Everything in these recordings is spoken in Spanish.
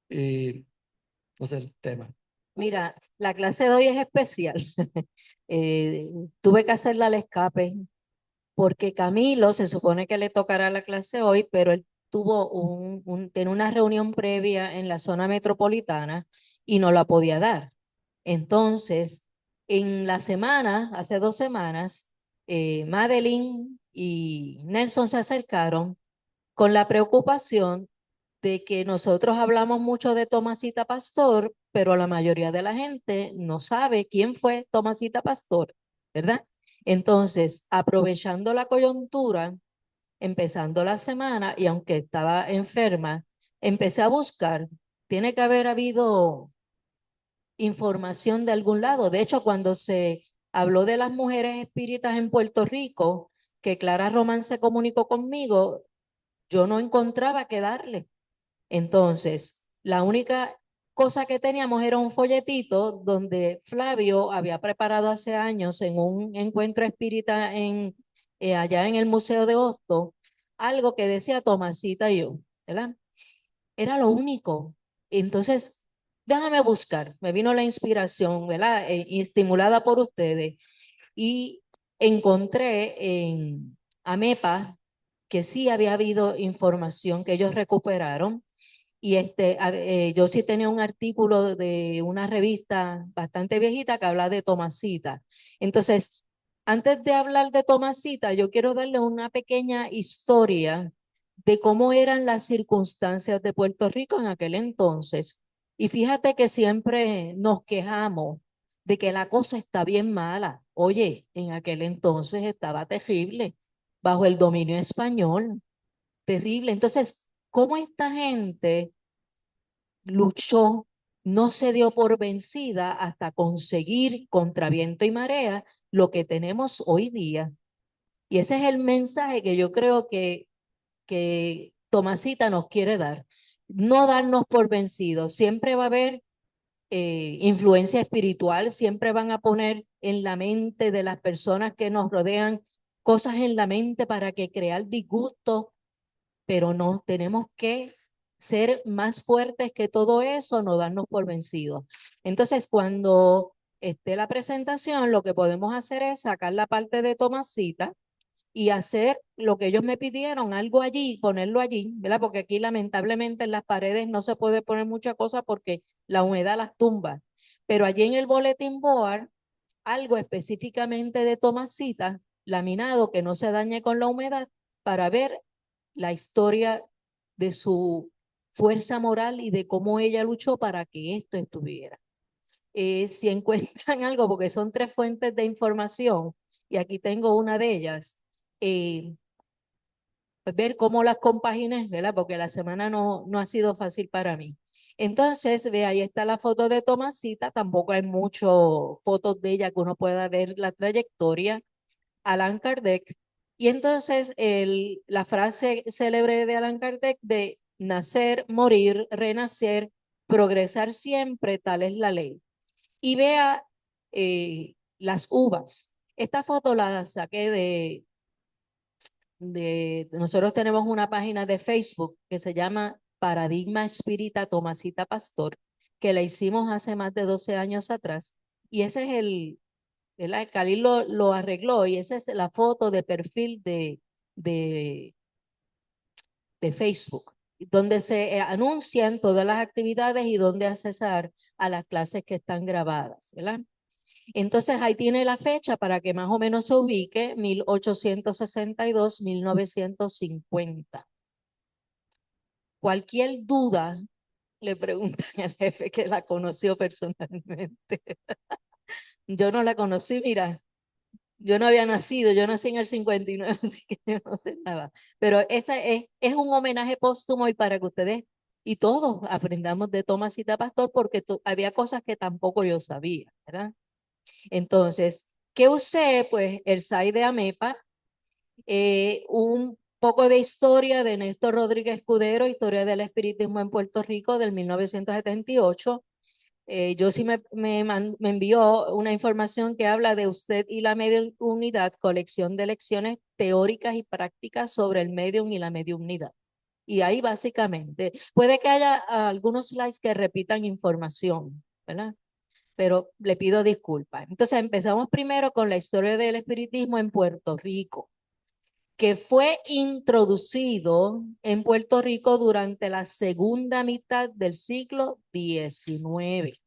Y no sé el tema. Mira, la clase de hoy es especial. Eh, Tuve que hacerla al escape porque Camilo se supone que le tocará la clase hoy, pero él tuvo tiene una reunión previa en la zona metropolitana y no la podía dar. Entonces, en la semana, hace 2 semanas, Madeline y Nelson se acercaron con la preocupación de que nosotros hablamos mucho de Tomasita Pastor, pero la mayoría de la gente no sabe quién fue Tomasita Pastor, ¿verdad? Entonces, aprovechando la coyuntura, empezando la semana, y aunque estaba enferma, empecé a buscar. Tiene que haber habido información de algún lado. De hecho, cuando se habló de las mujeres espíritas en Puerto Rico, que Clara Román se comunicó conmigo, yo no encontraba qué darle. Entonces, la única cosa que teníamos era un folletito donde Flavio había preparado hace años en un encuentro espírita allá en el Museo de Hosto, algo que decía Tomasita y yo, ¿verdad? Era lo único. Entonces, déjame buscar. Me vino la inspiración, ¿verdad? Y estimulada por ustedes. Y encontré en AMEPA que sí había habido información que ellos recuperaron. Y yo sí tenía un artículo de una revista bastante viejita que habla de Tomasita. Entonces, antes de hablar de Tomasita, yo quiero darle una pequeña historia de cómo eran las circunstancias de Puerto Rico en aquel entonces. Y fíjate que siempre nos quejamos de que la cosa está bien mala. Oye, en aquel entonces estaba terrible, bajo el dominio español, terrible. Entonces, ¿cómo esta gente luchó, no se dio por vencida hasta conseguir contra viento y marea lo que tenemos hoy día? Y ese es el mensaje que yo creo que Tomasita nos quiere dar. No darnos por vencidos. Siempre va a haber influencia espiritual, siempre van a poner en la mente de las personas que nos rodean cosas en la mente para que crear disgusto, pero no, tenemos que ser más fuertes que todo eso, no darnos por vencidos. Entonces, cuando esté la presentación, lo que podemos hacer es sacar la parte de Tomasita y hacer lo que ellos me pidieron, algo allí, ponerlo allí, ¿verdad? Porque aquí lamentablemente en las paredes no se puede poner mucha cosa porque la humedad las tumba. Pero allí en el bulletin board, algo específicamente de Tomasita, laminado que no se dañe con la humedad, para ver la historia de su fuerza moral y de cómo ella luchó para que esto estuviera. Si encuentran algo, porque son 3 fuentes de información, y aquí tengo una de ellas, eh, pues ver cómo las compaginé, ¿verdad? Porque la semana no ha sido fácil para mí. Entonces, ve, ahí está la foto de Tomasita, tampoco hay muchas fotos de ella que uno pueda ver la trayectoria. Allan Kardec. Y entonces la frase célebre de Allan Kardec de nacer, morir, renacer, progresar siempre, tal es la ley. Y vea las uvas. Esta foto la saqué nosotros tenemos una página de Facebook que se llama Paradigma Espírita Tomasita Pastor, que la hicimos hace más de 12 años atrás. Y ese es ¿verdad? Khalil lo arregló y esa es la foto de perfil de, de Facebook, donde se anuncian todas las actividades y donde accesar a las clases que están grabadas, ¿verdad? Entonces ahí tiene la fecha para que más o menos se ubique, 1862, 1950. Cualquier duda le preguntan al jefe que la conoció personalmente. Yo no la conocí, mira, yo no había nacido, yo nací en el 59, así que yo no sé nada. Pero es un homenaje póstumo y para que ustedes y todos aprendamos de Tomasita Pastor porque había cosas que tampoco yo sabía, ¿verdad? Entonces, ¿qué usé? Pues el SAI de AMEPA, un poco de historia de Néstor Rodríguez Escudero, Historia del Espiritismo en Puerto Rico del 1978. Yo sí me envió una información que habla de usted y la mediunidad, colección de lecciones teóricas y prácticas sobre el medium y la mediunidad. Y ahí básicamente, puede que haya algunos slides que repitan información, ¿verdad? Pero le pido disculpas. Entonces empezamos primero con la historia del espiritismo en Puerto Rico, que fue introducido en Puerto Rico durante la segunda mitad del siglo XIX.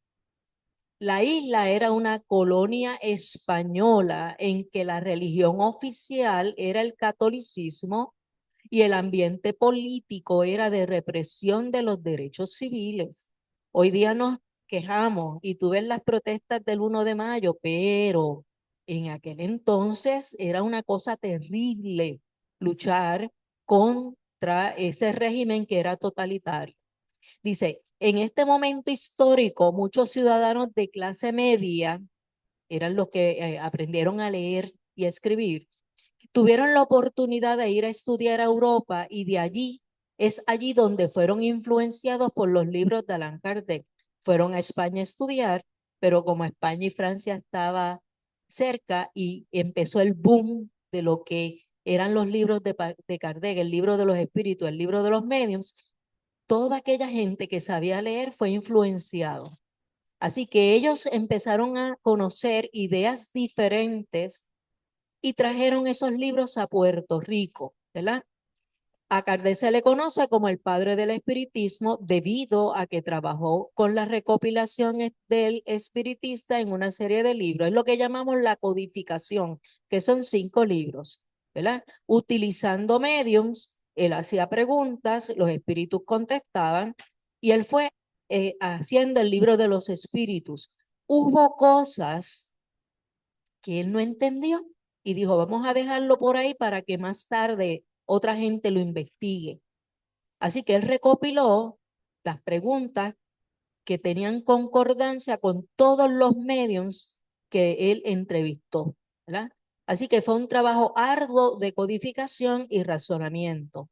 La isla era una colonia española en que la religión oficial era el catolicismo y el ambiente político era de represión de los derechos civiles. Hoy día nos quejamos y tú ves las protestas del 1 de mayo, pero en aquel entonces era una cosa terrible luchar contra ese régimen que era totalitario. Dice, en este momento histórico, muchos ciudadanos de clase media, eran los que aprendieron a leer y a escribir, tuvieron la oportunidad de ir a estudiar a Europa y de allí es allí donde fueron influenciados por los libros de Allan Kardec. Fueron a España a estudiar, pero como España y Francia estaba cerca y empezó el boom de lo que eran los libros de Kardec, el libro de los espíritus, el libro de los mediums, toda aquella gente que sabía leer fue influenciado. Así que ellos empezaron a conocer ideas diferentes y trajeron esos libros a Puerto Rico, ¿verdad? A Kardec se le conoce como el padre del espiritismo debido a que trabajó con la recopilación del espiritista en una serie de libros. Es lo que llamamos la codificación, que son 5 libros, ¿verdad? Utilizando mediums, él hacía preguntas, los espíritus contestaban y él fue haciendo el libro de los espíritus. Hubo cosas que él no entendió y dijo, vamos a dejarlo por ahí para que más tarde otra gente lo investigue. Así que él recopiló las preguntas que tenían concordancia con todos los medios que él entrevistó, ¿verdad? Así que fue un trabajo arduo de codificación y razonamiento.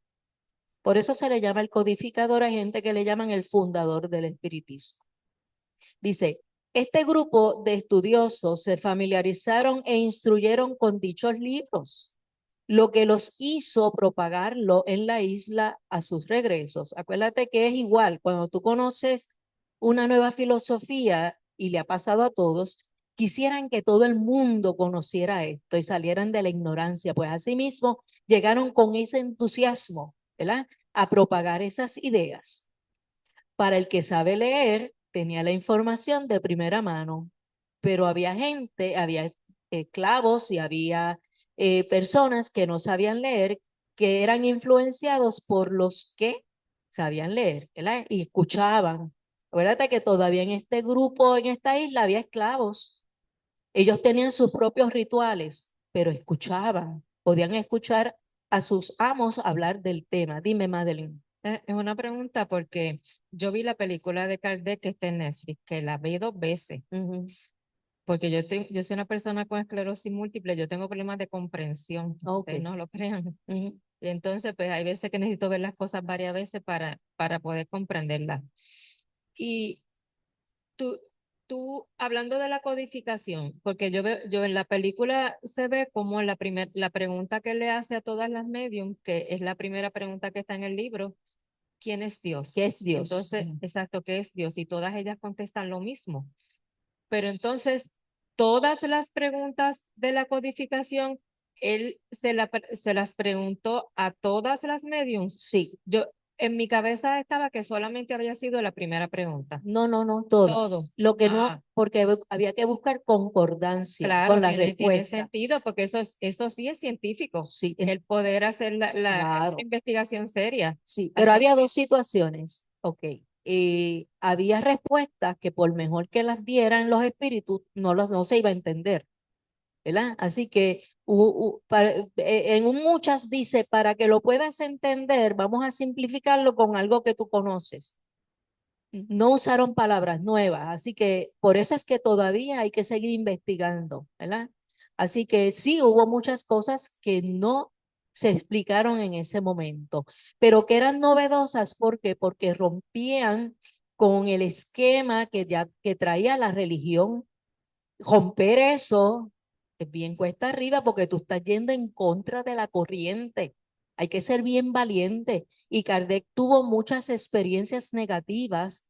Por eso se le llama el codificador, a gente que le llaman el fundador del espiritismo. Dice, este grupo de estudiosos se familiarizaron e instruyeron con dichos libros, lo que los hizo propagarlo en la isla a sus regresos. Acuérdate que es igual, cuando tú conoces una nueva filosofía y le ha pasado a todos, quisieran que todo el mundo conociera esto y salieran de la ignorancia, pues asimismo llegaron con ese entusiasmo, ¿verdad? A propagar esas ideas. Para el que sabe leer, tenía la información de primera mano, pero había gente, había esclavos y había personas que no sabían leer, que eran influenciados por los que sabían leer, ¿verdad? Y escuchaban. Acuérdate que todavía en este grupo, en esta isla, había esclavos. Ellos tenían sus propios rituales, pero escuchaban, podían escuchar a sus amos hablar del tema. Dime, Madeline. Es una pregunta porque yo vi la película de Kardec que está en Netflix, que la vi 2 veces, Ujú. porque yo soy una persona con esclerosis múltiple, yo tengo problemas de comprensión, Ok. ustedes no lo crean. Ujú. Y entonces, pues hay veces que necesito ver las cosas varias veces para poder comprenderlas. Y tú, hablando de la codificación, porque yo en la película se ve como la pregunta que le hace a todas las medium, que es la primera pregunta que está en el libro, ¿quién es Dios? ¿Qué es Dios? Entonces, exacto, ¿qué es Dios? Y todas ellas contestan lo mismo. Pero entonces, todas las preguntas de la codificación, él se las preguntó a todas las mediums. Sí. Yo, en mi cabeza estaba que solamente había sido la primera pregunta. No, no, no, Todo. todas. Lo que no, Ah, porque había que buscar concordancia con claro, la tiene respuesta. sentido, porque eso sí es científico, Sí, el poder hacer una claro, investigación seria. sí. Pero Así había dos situaciones. Ok. Había respuestas que por mejor que las dieran los espíritus, no se iba a entender, ¿verdad? Así que en muchas dice, para que lo puedas entender, vamos a simplificarlo con algo que tú conoces. No usaron palabras nuevas, así que por eso es que todavía hay que seguir investigando, ¿verdad? Así que sí, hubo muchas cosas que no se explicaron en ese momento, pero que eran novedosas, ¿por qué? Porque rompían con el esquema que traía la religión. Romper eso es bien cuesta arriba porque tú estás yendo en contra de la corriente. Hay que ser bien valiente. Y Kardec tuvo muchas experiencias negativas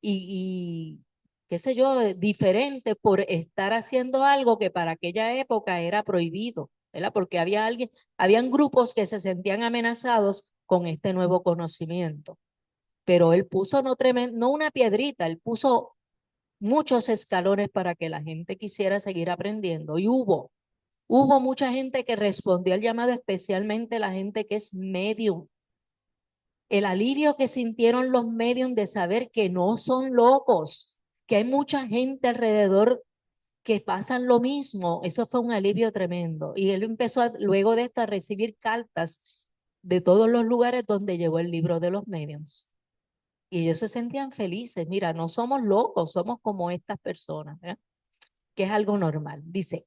y qué sé yo, diferentes por estar haciendo algo que para aquella época era prohibido, ¿verdad? Porque habían grupos que se sentían amenazados con este nuevo conocimiento. Pero él puso no una piedrita, él puso muchos escalones para que la gente quisiera seguir aprendiendo. Y hubo mucha gente que respondió al llamado, especialmente la gente que es medium. El alivio que sintieron los medium de saber que no son locos, que hay mucha gente alrededor que pasan lo mismo, eso fue un alivio tremendo. Y él empezó luego de esto a recibir cartas de todos los lugares donde llegó el libro de los mediums. Y ellos se sentían felices. Mira, no somos locos, somos como estas personas, ¿verdad? Que es algo normal. Dice,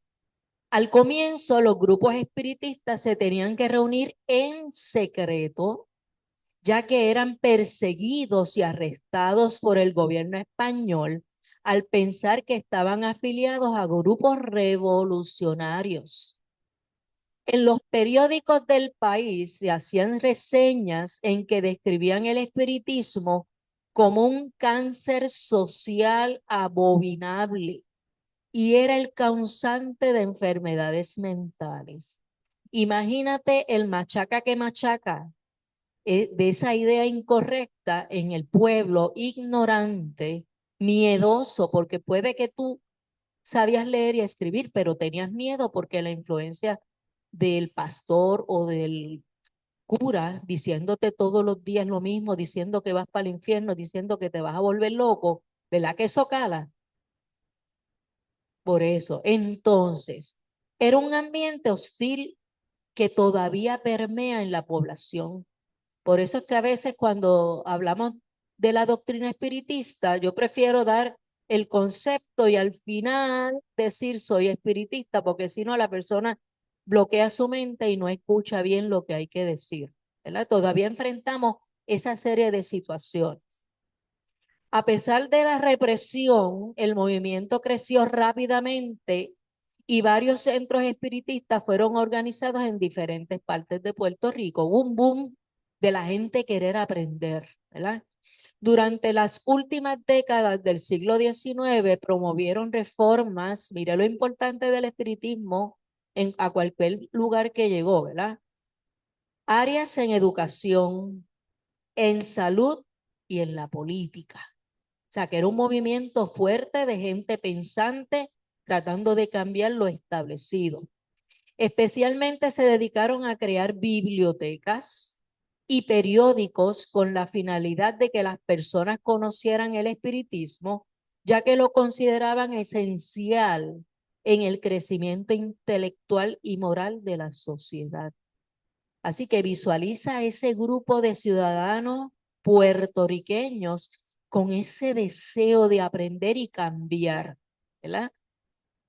al comienzo los grupos espiritistas se tenían que reunir en secreto, ya que eran perseguidos y arrestados por el gobierno español al pensar que estaban afiliados a grupos revolucionarios. En los periódicos del país se hacían reseñas en que describían el espiritismo como un cáncer social abominable y era el causante de enfermedades mentales. Imagínate el machaca que machaca de esa idea incorrecta en el pueblo ignorante, miedoso, porque puede que tú sabías leer y escribir, pero tenías miedo porque la influencia del pastor o del cura diciéndote todos los días lo mismo, diciendo que vas para el infierno, diciendo que te vas a volver loco, ¿verdad que eso cala? Por eso, entonces, era un ambiente hostil que todavía permea en la población. Por eso es que a veces cuando hablamos de la doctrina espiritista, yo prefiero dar el concepto y al final decir soy espiritista, porque si no la persona bloquea su mente y no escucha bien lo que hay que decir, ¿verdad? Todavía enfrentamos esa serie de situaciones. A pesar de la represión, el movimiento creció rápidamente y varios centros espiritistas fueron organizados en diferentes partes de Puerto Rico. Hubo un boom de la gente querer aprender, ¿verdad? Durante las últimas décadas del siglo XIX promovieron reformas, mire lo importante del espiritismo a cualquier lugar que llegó, ¿verdad? Áreas en educación, en salud y en la política. O sea, que era un movimiento fuerte de gente pensante tratando de cambiar lo establecido. Especialmente se dedicaron a crear bibliotecas y periódicos con la finalidad de que las personas conocieran el espiritismo, ya que lo consideraban esencial en el crecimiento intelectual y moral de la sociedad. Así que visualiza ese grupo de ciudadanos puertorriqueños con ese deseo de aprender y cambiar, ¿verdad?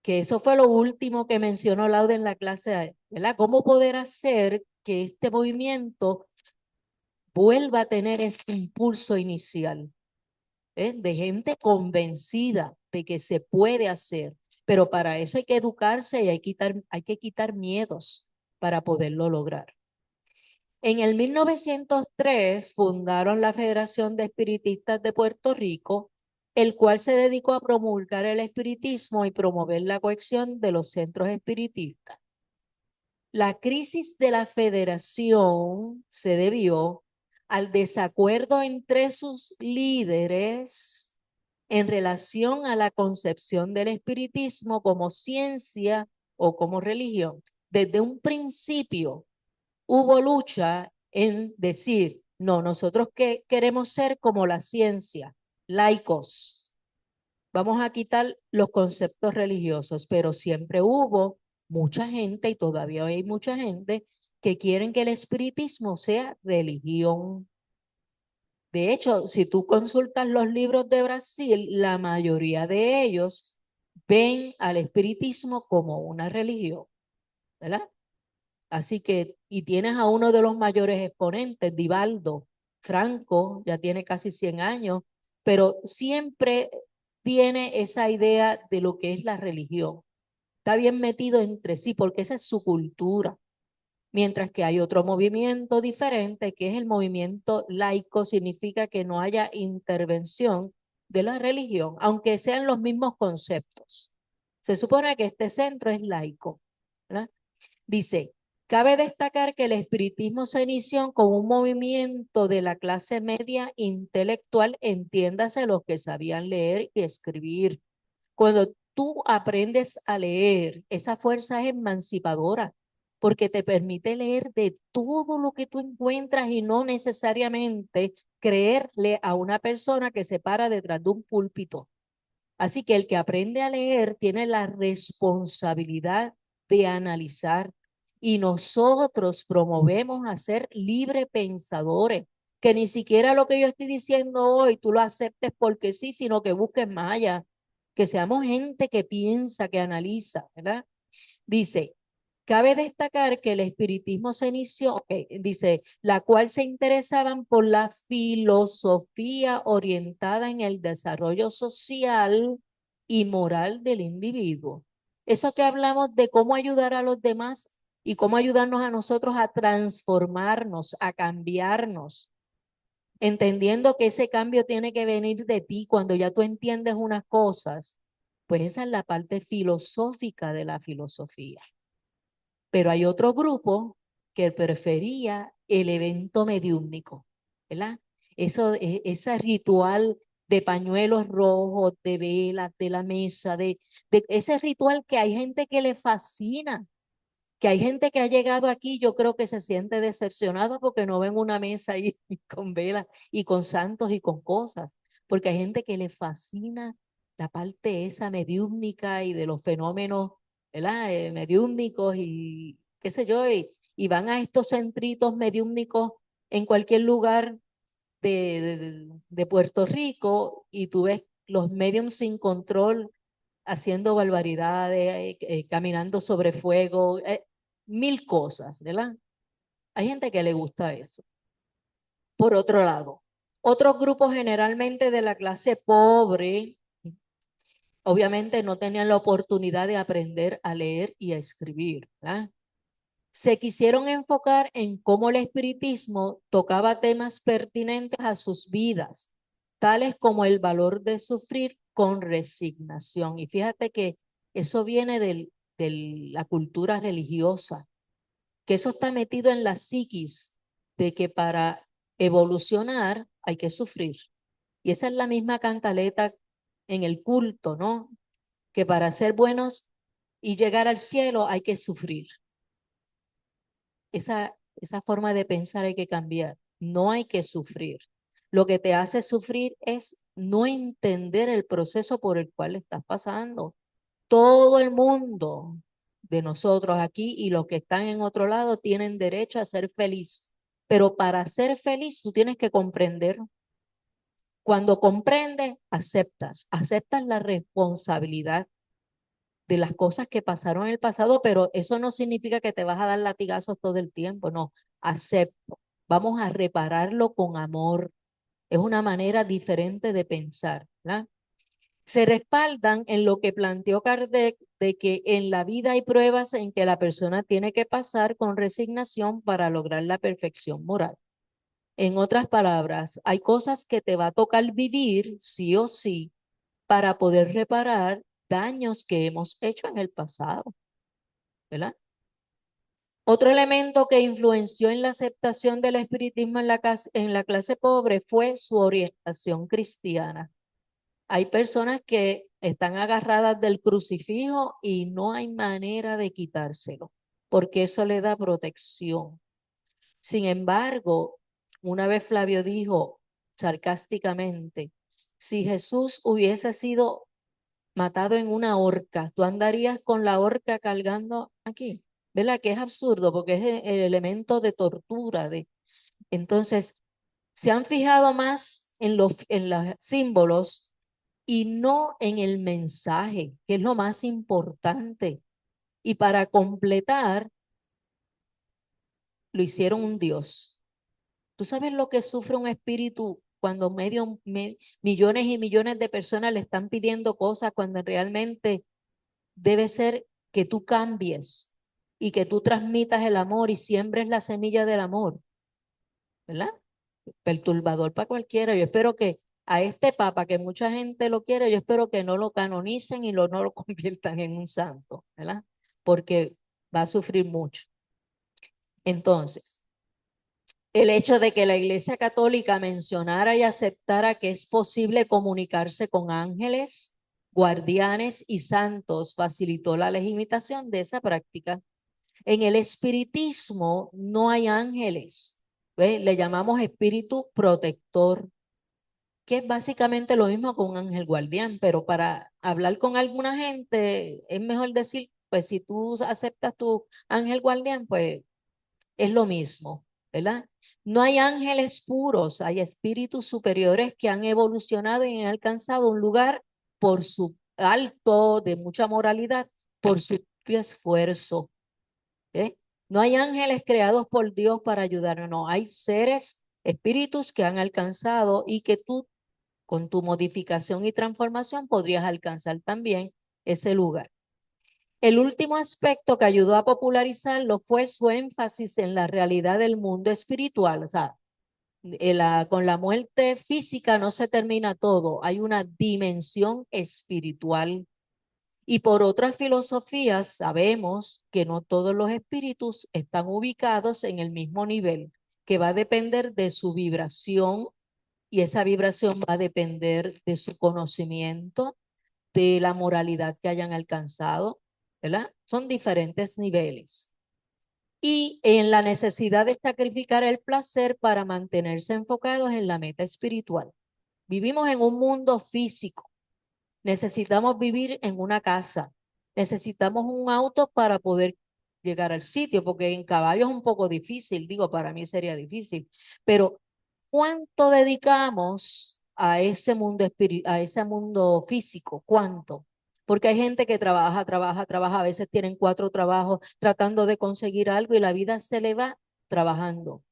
Que eso fue lo último que mencionó Lauda en la clase, ¿verdad? ¿Cómo poder hacer que este movimiento vuelva a tener ese impulso inicial, de gente convencida de que se puede hacer? Pero para eso hay que educarse y hay que quitar miedos para poderlo lograr. En el 1903 fundaron la Federación de Espiritistas de Puerto Rico, el cual se dedicó a promulgar el espiritismo y promover la cohesión de los centros espiritistas. La crisis de la federación se debió al desacuerdo entre sus líderes en relación a la concepción del espiritismo como ciencia o como religión. Desde un principio hubo lucha en decir, no, nosotros que queremos ser como la ciencia, laicos. Vamos a quitar los conceptos religiosos, pero siempre hubo mucha gente y todavía hay mucha gente que quieren que el espiritismo sea religión. De hecho, si tú consultas los libros de Brasil, la mayoría de ellos ven al espiritismo como una religión, ¿verdad? Así que, y tienes a uno de los mayores exponentes, Divaldo Franco, ya tiene casi 100 años, pero siempre tiene esa idea de lo que es la religión. Está bien metido entre sí porque esa es su cultura. Mientras que hay otro movimiento diferente, que es el movimiento laico, significa que no haya intervención de la religión, aunque sean los mismos conceptos. Se supone que este centro es laico, ¿verdad? Dice, cabe destacar que el espiritismo se inició como un movimiento de la clase media intelectual, entiéndase los que sabían leer y escribir. Cuando tú aprendes a leer, esa fuerza es emancipadora, porque te permite leer de todo lo que tú encuentras y no necesariamente creerle a una persona que se para detrás de un púlpito. Así que el que aprende a leer tiene la responsabilidad de analizar y nosotros promovemos a ser libre pensadores, que ni siquiera lo que yo estoy diciendo hoy tú lo aceptes porque sí, sino que busques más allá, que seamos gente que piensa, que analiza, ¿verdad? Dice, cabe destacar que el espiritismo se inició, dice, la cual se interesaban por la filosofía orientada en el desarrollo social y moral del individuo. Eso que hablamos de cómo ayudar a los demás y cómo ayudarnos a nosotros a transformarnos, a cambiarnos, entendiendo que ese cambio tiene que venir de ti cuando ya tú entiendes unas cosas, pues esa es la parte filosófica de la filosofía. Pero hay otro grupo que prefería el evento mediúmnico, ¿verdad? Ese ritual de pañuelos rojos, de velas, de la mesa, de ese ritual que hay gente que le fascina, que hay gente que ha llegado aquí, yo creo que se siente decepcionado porque no ven una mesa ahí con velas y con santos y con cosas, porque hay gente que le fascina la parte esa mediúmnica y de los fenómenos, ¿verdad? Mediúmnicos y qué sé yo, y van a estos centritos mediúmnicos en cualquier lugar de Puerto Rico y tú ves los mediums sin control haciendo barbaridades, caminando sobre fuego, mil cosas, ¿verdad? Hay gente que le gusta eso. Por otro lado, otros grupos generalmente de la clase pobre, obviamente no tenían la oportunidad de aprender a leer y a escribir, ¿verdad? Se quisieron enfocar en cómo el espiritismo tocaba temas pertinentes a sus vidas, tales como el valor de sufrir con resignación. Y fíjate que eso viene de la cultura religiosa, que eso está metido en la psiquis, de que para evolucionar hay que sufrir. Y esa es la misma cantaleta en el culto, ¿no? Que para ser buenos y llegar al cielo hay que sufrir. Esa forma de pensar hay que cambiar. No hay que sufrir. Lo que te hace sufrir es no entender el proceso por el cual estás pasando. Todo el mundo de nosotros aquí y los que están en otro lado tienen derecho a ser feliz. Pero para ser feliz tú tienes que comprender. Cuando comprendes, aceptas la responsabilidad de las cosas que pasaron en el pasado, pero eso no significa que te vas a dar latigazos todo el tiempo, no, acepto. Vamos a repararlo con amor. Es una manera diferente de pensar, ¿verdad? Se respaldan en lo que planteó Kardec de que en la vida hay pruebas en que la persona tiene que pasar con resignación para lograr la perfección moral. En otras palabras, hay cosas que te va a tocar vivir sí o sí para poder reparar daños que hemos hecho en el pasado, ¿verdad? Otro elemento que influenció en la aceptación del espiritismo en la clase pobre fue su orientación cristiana. Hay personas que están agarradas del crucifijo y no hay manera de quitárselo, porque eso le da protección. Sin embargo, una vez Flavio dijo sarcásticamente, si Jesús hubiese sido matado en una horca, tú andarías con la horca cargando aquí, ¿verdad? Que es absurdo porque es el elemento de tortura. Entonces, se han fijado más en los símbolos y no en el mensaje, que es lo más importante. Y para completar, lo hicieron un Dios. ¿Tú sabes lo que sufre un espíritu cuando millones y millones de personas le están pidiendo cosas cuando realmente debe ser que tú cambies? y que tú transmitas el amor y siembres la semilla del amor, ¿verdad? Perturbador para cualquiera. Yo espero que a este Papa, que mucha gente lo quiere, yo espero que no lo canonicen y no lo conviertan en un santo, ¿verdad? Porque va a sufrir mucho. Entonces, el hecho de que la Iglesia Católica mencionara y aceptara que es posible comunicarse con ángeles, guardianes y santos facilitó la legitimación de esa práctica. En el espiritismo no hay ángeles, ¿ve? Le llamamos espíritu protector, que es básicamente lo mismo con un ángel guardián, pero para hablar con alguna gente es mejor decir, pues si tú aceptas tu ángel guardián, pues es lo mismo, ¿verdad? No hay ángeles puros, hay espíritus superiores que han evolucionado y han alcanzado un lugar por su alto, de mucha moralidad, por su propio esfuerzo. ¿Eh? No hay ángeles creados por Dios para ayudarnos, no, hay seres, espíritus que han alcanzado y que tú con tu modificación y transformación podrías alcanzar también ese lugar. El último aspecto que ayudó a popularizarlo fue su énfasis en la realidad del mundo espiritual. O sea, con la muerte física no se termina todo, hay una dimensión espiritual. Y por otras filosofías sabemos que no todos los espíritus están ubicados en el mismo nivel, que va a depender de su vibración y esa vibración va a depender de su conocimiento, de la moralidad que hayan alcanzado, ¿verdad? Son diferentes niveles. Y en la necesidad de sacrificar el placer para mantenerse enfocados en la meta espiritual. Vivimos en un mundo físico. Necesitamos vivir en una casa. Necesitamos un auto para poder llegar al sitio, porque en caballo es un poco difícil, digo, para mí sería difícil. Pero, ¿cuánto dedicamos a ese mundo a ese mundo físico? ¿Cuánto? Porque hay gente que trabaja, a veces tienen 4 trabajos tratando de conseguir algo y la vida se le va trabajando.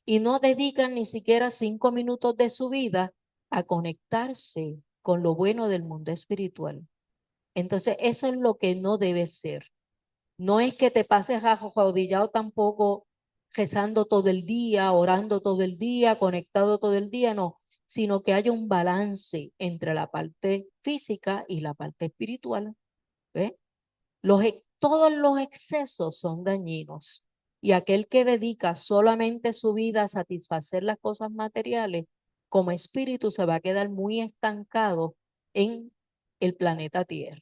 Y no dedican ni siquiera 5 minutos de su vida a conectarse con lo bueno del mundo espiritual. Entonces, eso es lo que no debe ser. No es que te pases arrodillado tampoco rezando todo el día, orando todo el día, conectado todo el día, no, sino que haya un balance entre la parte física y la parte espiritual. ¿Ve? Todos los excesos son dañinos y aquel que dedica solamente su vida a satisfacer las cosas materiales, como espíritu se va a quedar muy estancado en el planeta Tierra.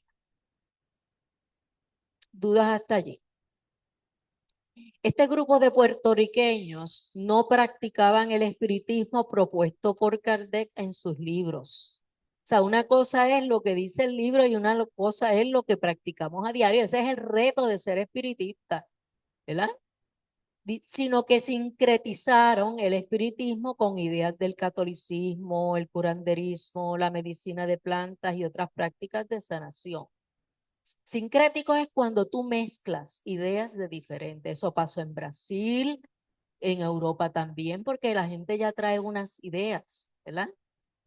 ¿Dudas hasta allí? Este grupo de puertorriqueños no practicaban el espiritismo propuesto por Kardec en sus libros. O sea, una cosa es lo que dice el libro y una cosa es lo que practicamos a diario. Ese es el reto de ser espiritista, ¿verdad? Sino que sincretizaron el espiritismo con ideas del catolicismo, el curanderismo, la medicina de plantas y otras prácticas de sanación. Sincrético es cuando tú mezclas ideas de diferentes. Eso pasó en Brasil, en Europa también, porque la gente ya trae unas ideas, ¿verdad?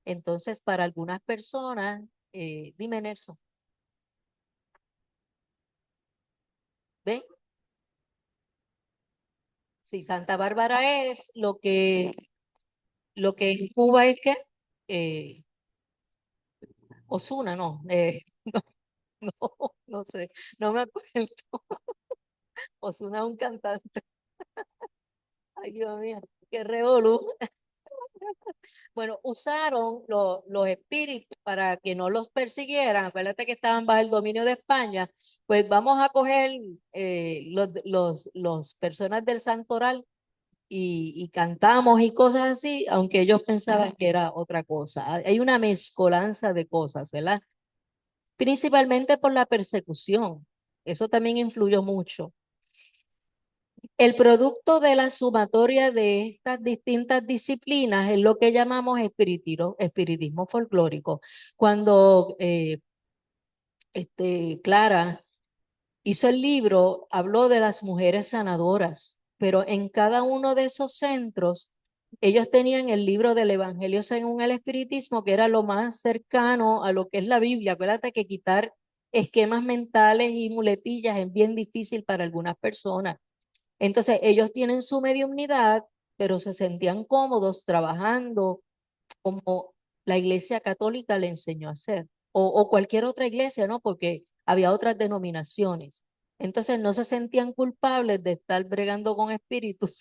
Entonces, para algunas personas, dime Nelson, ¿ve? Si Santa Bárbara es lo que en Cuba es que Osuna, no, no, no sé, no me acuerdo. Osuna es un cantante. Ay, Dios mío, qué revolú. Bueno, usaron los espíritus para que no los persiguieran. Acuérdate que estaban bajo el dominio de España. Pues vamos a coger los personas del Santoral y cantamos y cosas así, aunque ellos pensaban que era otra cosa. Hay una mezcolanza de cosas, ¿verdad? Principalmente por la persecución. Eso también influyó mucho. El producto de la sumatoria de estas distintas disciplinas es lo que llamamos espiritismo folclórico. Cuando Clara hizo el libro, habló de las mujeres sanadoras, pero en cada uno de esos centros, ellos tenían el libro del Evangelio según el Espiritismo, que era lo más cercano a lo que es la Biblia. Acuérdate que quitar esquemas mentales y muletillas es bien difícil para algunas personas. Entonces, ellos tienen su mediunidad, pero se sentían cómodos trabajando como la Iglesia Católica le enseñó a hacer, o cualquier otra iglesia, ¿no? Porque había otras denominaciones. Entonces no se sentían culpables de estar bregando con espíritus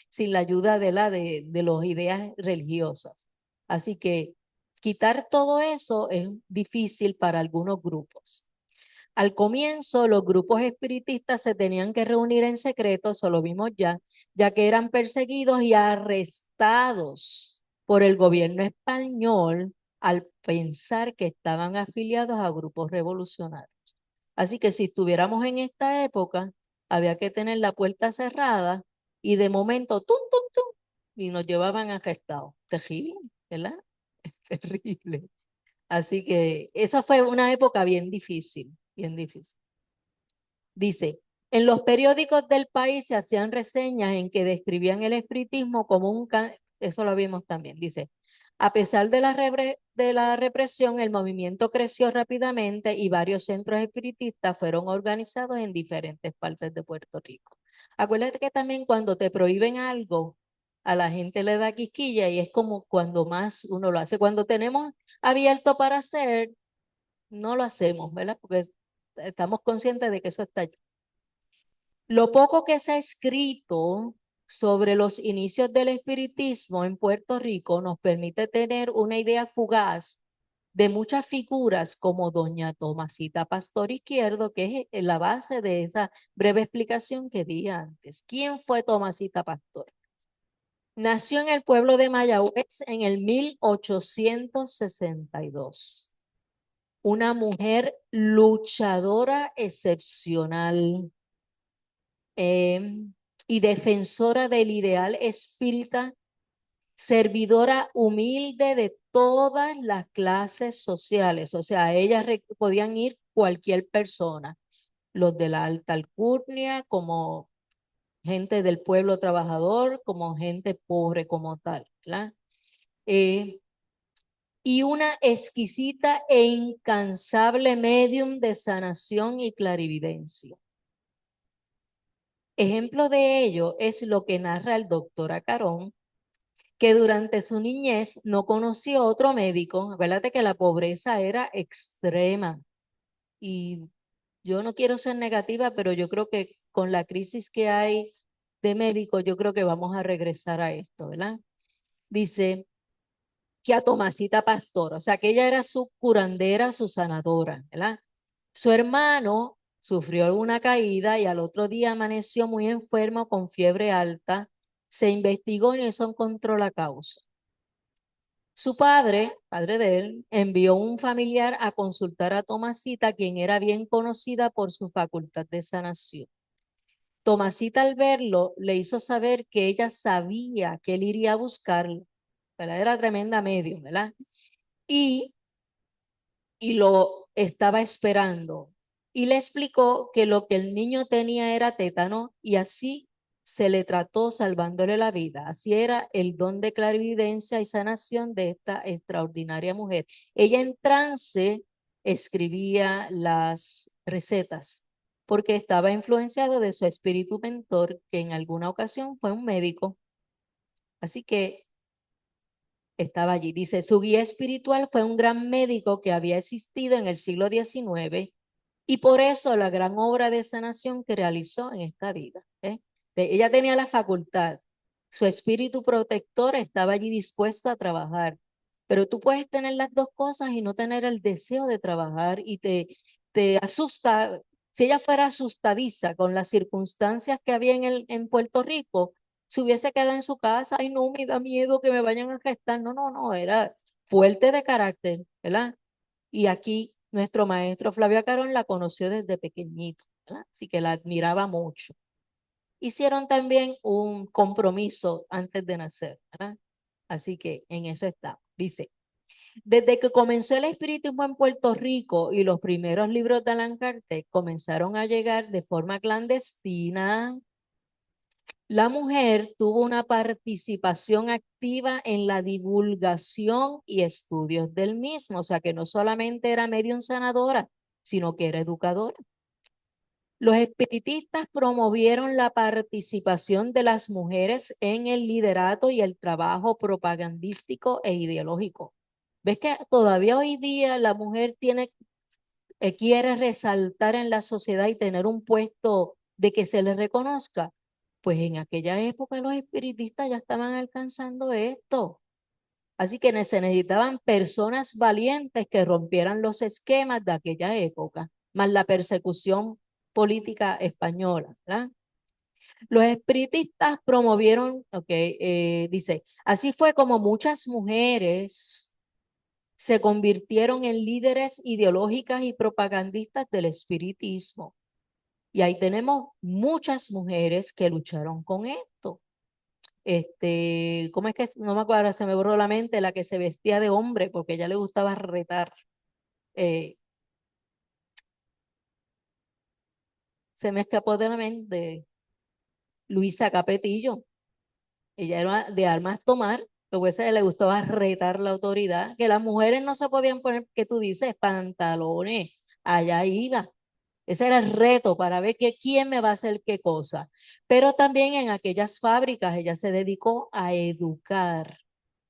sin la ayuda de las ideas religiosas. Así que quitar todo eso es difícil para algunos grupos. Al comienzo, los grupos espiritistas se tenían que reunir en secreto, eso lo vimos ya que eran perseguidos y arrestados por el gobierno español al pensar que estaban afiliados a grupos revolucionarios. Así que si estuviéramos en esta época, había que tener la puerta cerrada y de momento, tum, tum, tum, y nos llevaban arrestados. Terrible, ¿verdad? Terrible. Así que esa fue una época bien difícil, bien difícil. Dice, en los periódicos del país se hacían reseñas en que describían el espiritismo como eso lo vimos también, dice, a pesar de la represión, el movimiento creció rápidamente y varios centros espiritistas fueron organizados en diferentes partes de Puerto Rico. Acuérdate que también cuando te prohíben algo, a la gente le da quisquilla y es como cuando más uno lo hace. Cuando tenemos abierto para hacer, no lo hacemos, ¿verdad? Porque estamos conscientes de que eso está allí. Lo poco que se ha escrito sobre los inicios del espiritismo en Puerto Rico nos permite tener una idea fugaz de muchas figuras como doña Tomasita Pastor Izquierdo, que es la base de esa breve explicación que di antes. ¿Quién fue Tomasita Pastor? Nació en el pueblo de Mayagüez en el 1862. Una mujer luchadora excepcional y defensora del ideal espírita, servidora humilde de todas las clases sociales. O sea, a ella podían ir cualquier persona, los de la alta alcurnia, como gente del pueblo trabajador, como gente pobre como tal, ¿verdad? Y una exquisita e incansable medium de sanación y clarividencia. Ejemplo de ello es lo que narra el doctor Acarón, que durante su niñez no conoció otro médico. Acuérdate que la pobreza era extrema. Y yo no quiero ser negativa, pero yo creo que con la crisis que hay de médicos, yo creo que vamos a regresar a esto, ¿verdad? Dice que a Tomasita Pastor, o sea, que ella era su curandera, su sanadora, ¿verdad? Su hermano sufrió una caída y al otro día amaneció muy enfermo con fiebre alta. Se investigó y eso encontró la causa. Su padre de él, envió un familiar a consultar a Tomasita, quien era bien conocida por su facultad de sanación. Tomasita al verlo le hizo saber que ella sabía que él iría a buscarlo, ¿verdad? Era tremenda medium, ¿verdad? Y lo estaba esperando. Y le explicó que lo que el niño tenía era tétano y así se le trató salvándole la vida. Así era el don de clarividencia y sanación de esta extraordinaria mujer. Ella en trance escribía las recetas porque estaba influenciado de su espíritu mentor, que en alguna ocasión fue un médico. Así que estaba allí. Dice, su guía espiritual fue un gran médico que había existido en el siglo XIX y por eso la gran obra de sanación que realizó en esta vida. Ella tenía la facultad, su espíritu protector estaba allí dispuesto a trabajar, pero tú puedes tener las dos cosas y no tener el deseo de trabajar y te asusta. Si ella fuera asustadiza con las circunstancias que había en Puerto Rico, se hubiese quedado en su casa, ay no, me da miedo que me vayan a arrestar. No, no, no, era fuerte de carácter, ¿verdad? Y aquí nuestro maestro Flavio Carón la conoció desde pequeñito, ¿verdad? Así que la admiraba mucho. Hicieron también un compromiso antes de nacer, ¿verdad? Así que en eso está. Dice, desde que comenzó el espiritismo en Puerto Rico y los primeros libros de Allan Kardec comenzaron a llegar de forma clandestina, la mujer tuvo una participación activa en la divulgación y estudios del mismo, o sea que no solamente era medium sanadora, sino que era educadora. Los espiritistas promovieron la participación de las mujeres en el liderato y el trabajo propagandístico e ideológico. ¿Ves que todavía hoy día la mujer quiere resaltar en la sociedad y tener un puesto de que se le reconozca? Pues en aquella época los espiritistas ya estaban alcanzando esto. Así que se necesitaban personas valientes que rompieran los esquemas de aquella época, más la persecución política española, ¿verdad? Los espiritistas promovieron, dice, así fue como muchas mujeres se convirtieron en líderes ideológicas y propagandistas del espiritismo. Y ahí tenemos muchas mujeres que lucharon con esto. ¿Cómo es que? No me acuerdo, se me borró la mente, la que se vestía de hombre porque a ella le gustaba retar. Eh, Se me escapó de la mente. Luisa Capetillo. Ella era de armas tomar, pero a ella le gustaba retar la autoridad, que las mujeres no se podían poner, que tú dices, pantalones. Allá iba. Ese era el reto para ver quién me va a hacer qué cosa. Pero también en aquellas fábricas ella se dedicó a educar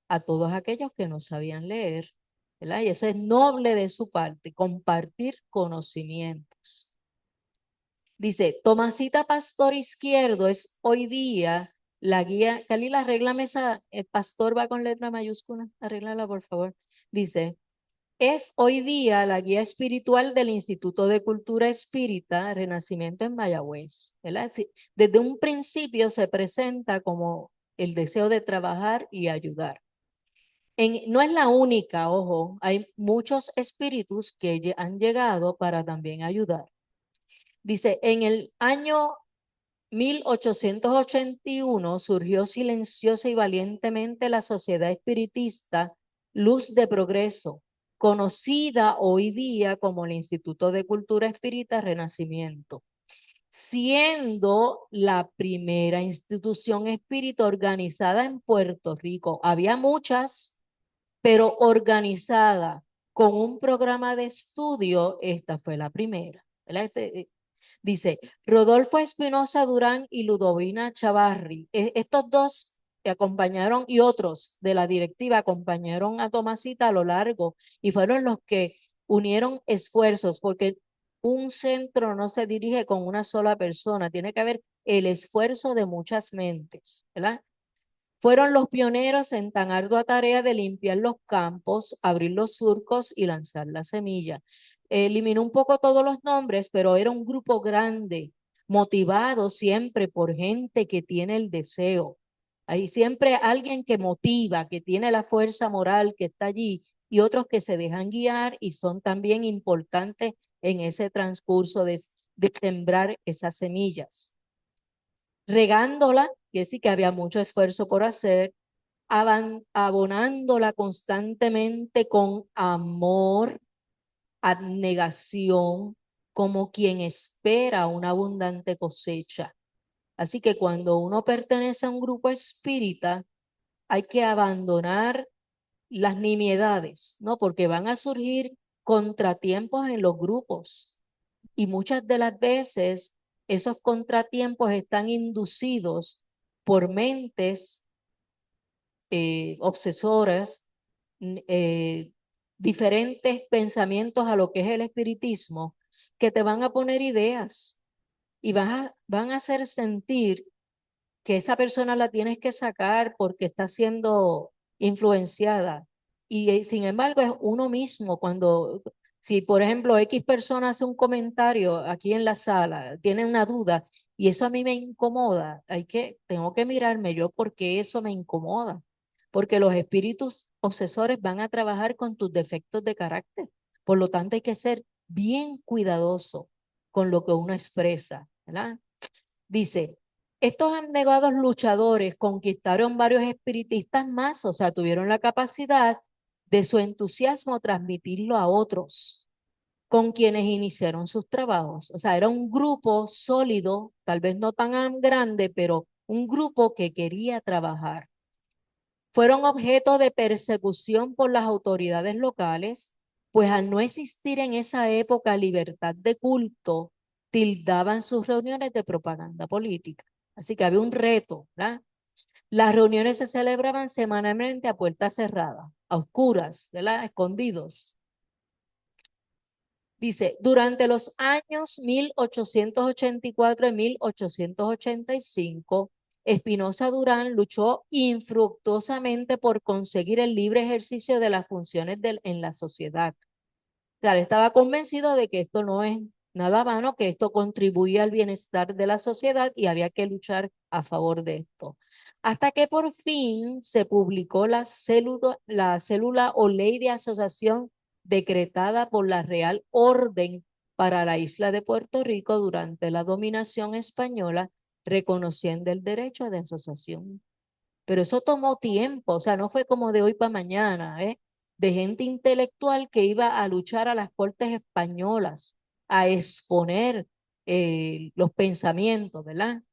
a todos aquellos que no sabían leer, ¿verdad? Y eso es noble de su parte, compartir conocimientos. Dice, Tomasita Pastor Izquierdo es hoy día la guía. Calila, arréglame esa, el pastor va con letra mayúscula, arréglala por favor. Dice, es hoy día la guía espiritual del Instituto de Cultura Espírita Renacimiento en Mayagüez, ¿verdad? Desde un principio se presenta como el deseo de trabajar y ayudar. No es la única, ojo, hay muchos espíritus que han llegado para también ayudar. Dice, en el año 1881 surgió silenciosa y valientemente la Sociedad Espiritista Luz de Progreso, conocida hoy día como el Instituto de Cultura Espírita Renacimiento, siendo la primera institución espírita organizada en Puerto Rico. Había muchas, pero organizada con un programa de estudio, esta fue la primera, ¿verdad? Dice, Rodolfo Espinosa Durán y Ludovina Chavarri. Estos dos que acompañaron y otros de la directiva acompañaron a Tomasita a lo largo y fueron los que unieron esfuerzos, porque un centro no se dirige con una sola persona, tiene que haber el esfuerzo de muchas mentes, ¿verdad? Fueron los pioneros en tan ardua tarea de limpiar los campos, abrir los surcos y lanzar la semilla. Eliminó un poco todos los nombres, pero era un grupo grande, motivado siempre por gente que tiene el deseo. Hay siempre alguien que motiva, que tiene la fuerza moral, que está allí, y otros que se dejan guiar y son también importantes en ese transcurso de sembrar esas semillas. Regándola, que sí que había mucho esfuerzo por hacer, abonándola constantemente con amor, abnegación, como quien espera una abundante cosecha. Así que cuando uno pertenece a un grupo espírita, hay que abandonar las nimiedades, ¿no? Porque van a surgir contratiempos en los grupos. Y muchas de las veces esos contratiempos están inducidos por mentes obsesoras, diferentes pensamientos a lo que es el espiritismo, que te van a poner ideas y van a hacer sentir que esa persona la tienes que sacar porque está siendo influenciada. Y sin embargo es uno mismo cuando, si por ejemplo X persona hace un comentario aquí en la sala, tiene una duda y eso a mí me incomoda, tengo que mirarme yo porque eso me incomoda. Porque los espíritus obsesores van a trabajar con tus defectos de carácter. Por lo tanto hay que ser bien cuidadoso con lo que uno expresa, ¿verdad? Dice, estos abnegados luchadores conquistaron varios espiritistas más, o sea, tuvieron la capacidad de su entusiasmo transmitirlo a otros con quienes iniciaron sus trabajos. O sea, era un grupo sólido, tal vez no tan grande, pero un grupo que quería trabajar. Fueron objeto de persecución por las autoridades locales pues al no existir en esa época libertad de culto, tildaban sus reuniones de propaganda política. Así que había un reto, ¿verdad? Las reuniones se celebraban semanalmente a puertas cerradas, a oscuras, ¿verdad? Escondidos. Dice, durante los años 1884 y 1885, Espinosa Durán luchó infructuosamente por conseguir el libre ejercicio de las funciones en la sociedad. O sea, él estaba convencido de que esto no es nada vano, que esto contribuye al bienestar de la sociedad y había que luchar a favor de esto. Hasta que por fin se publicó la célula o ley de asociación decretada por la Real Orden para la isla de Puerto Rico durante la dominación española, reconociendo el derecho de asociación. Pero eso tomó tiempo, o sea, no fue como de hoy para mañana, ¿eh? De gente intelectual que iba a luchar a las cortes españolas, a exponer los pensamientos, ¿verdad?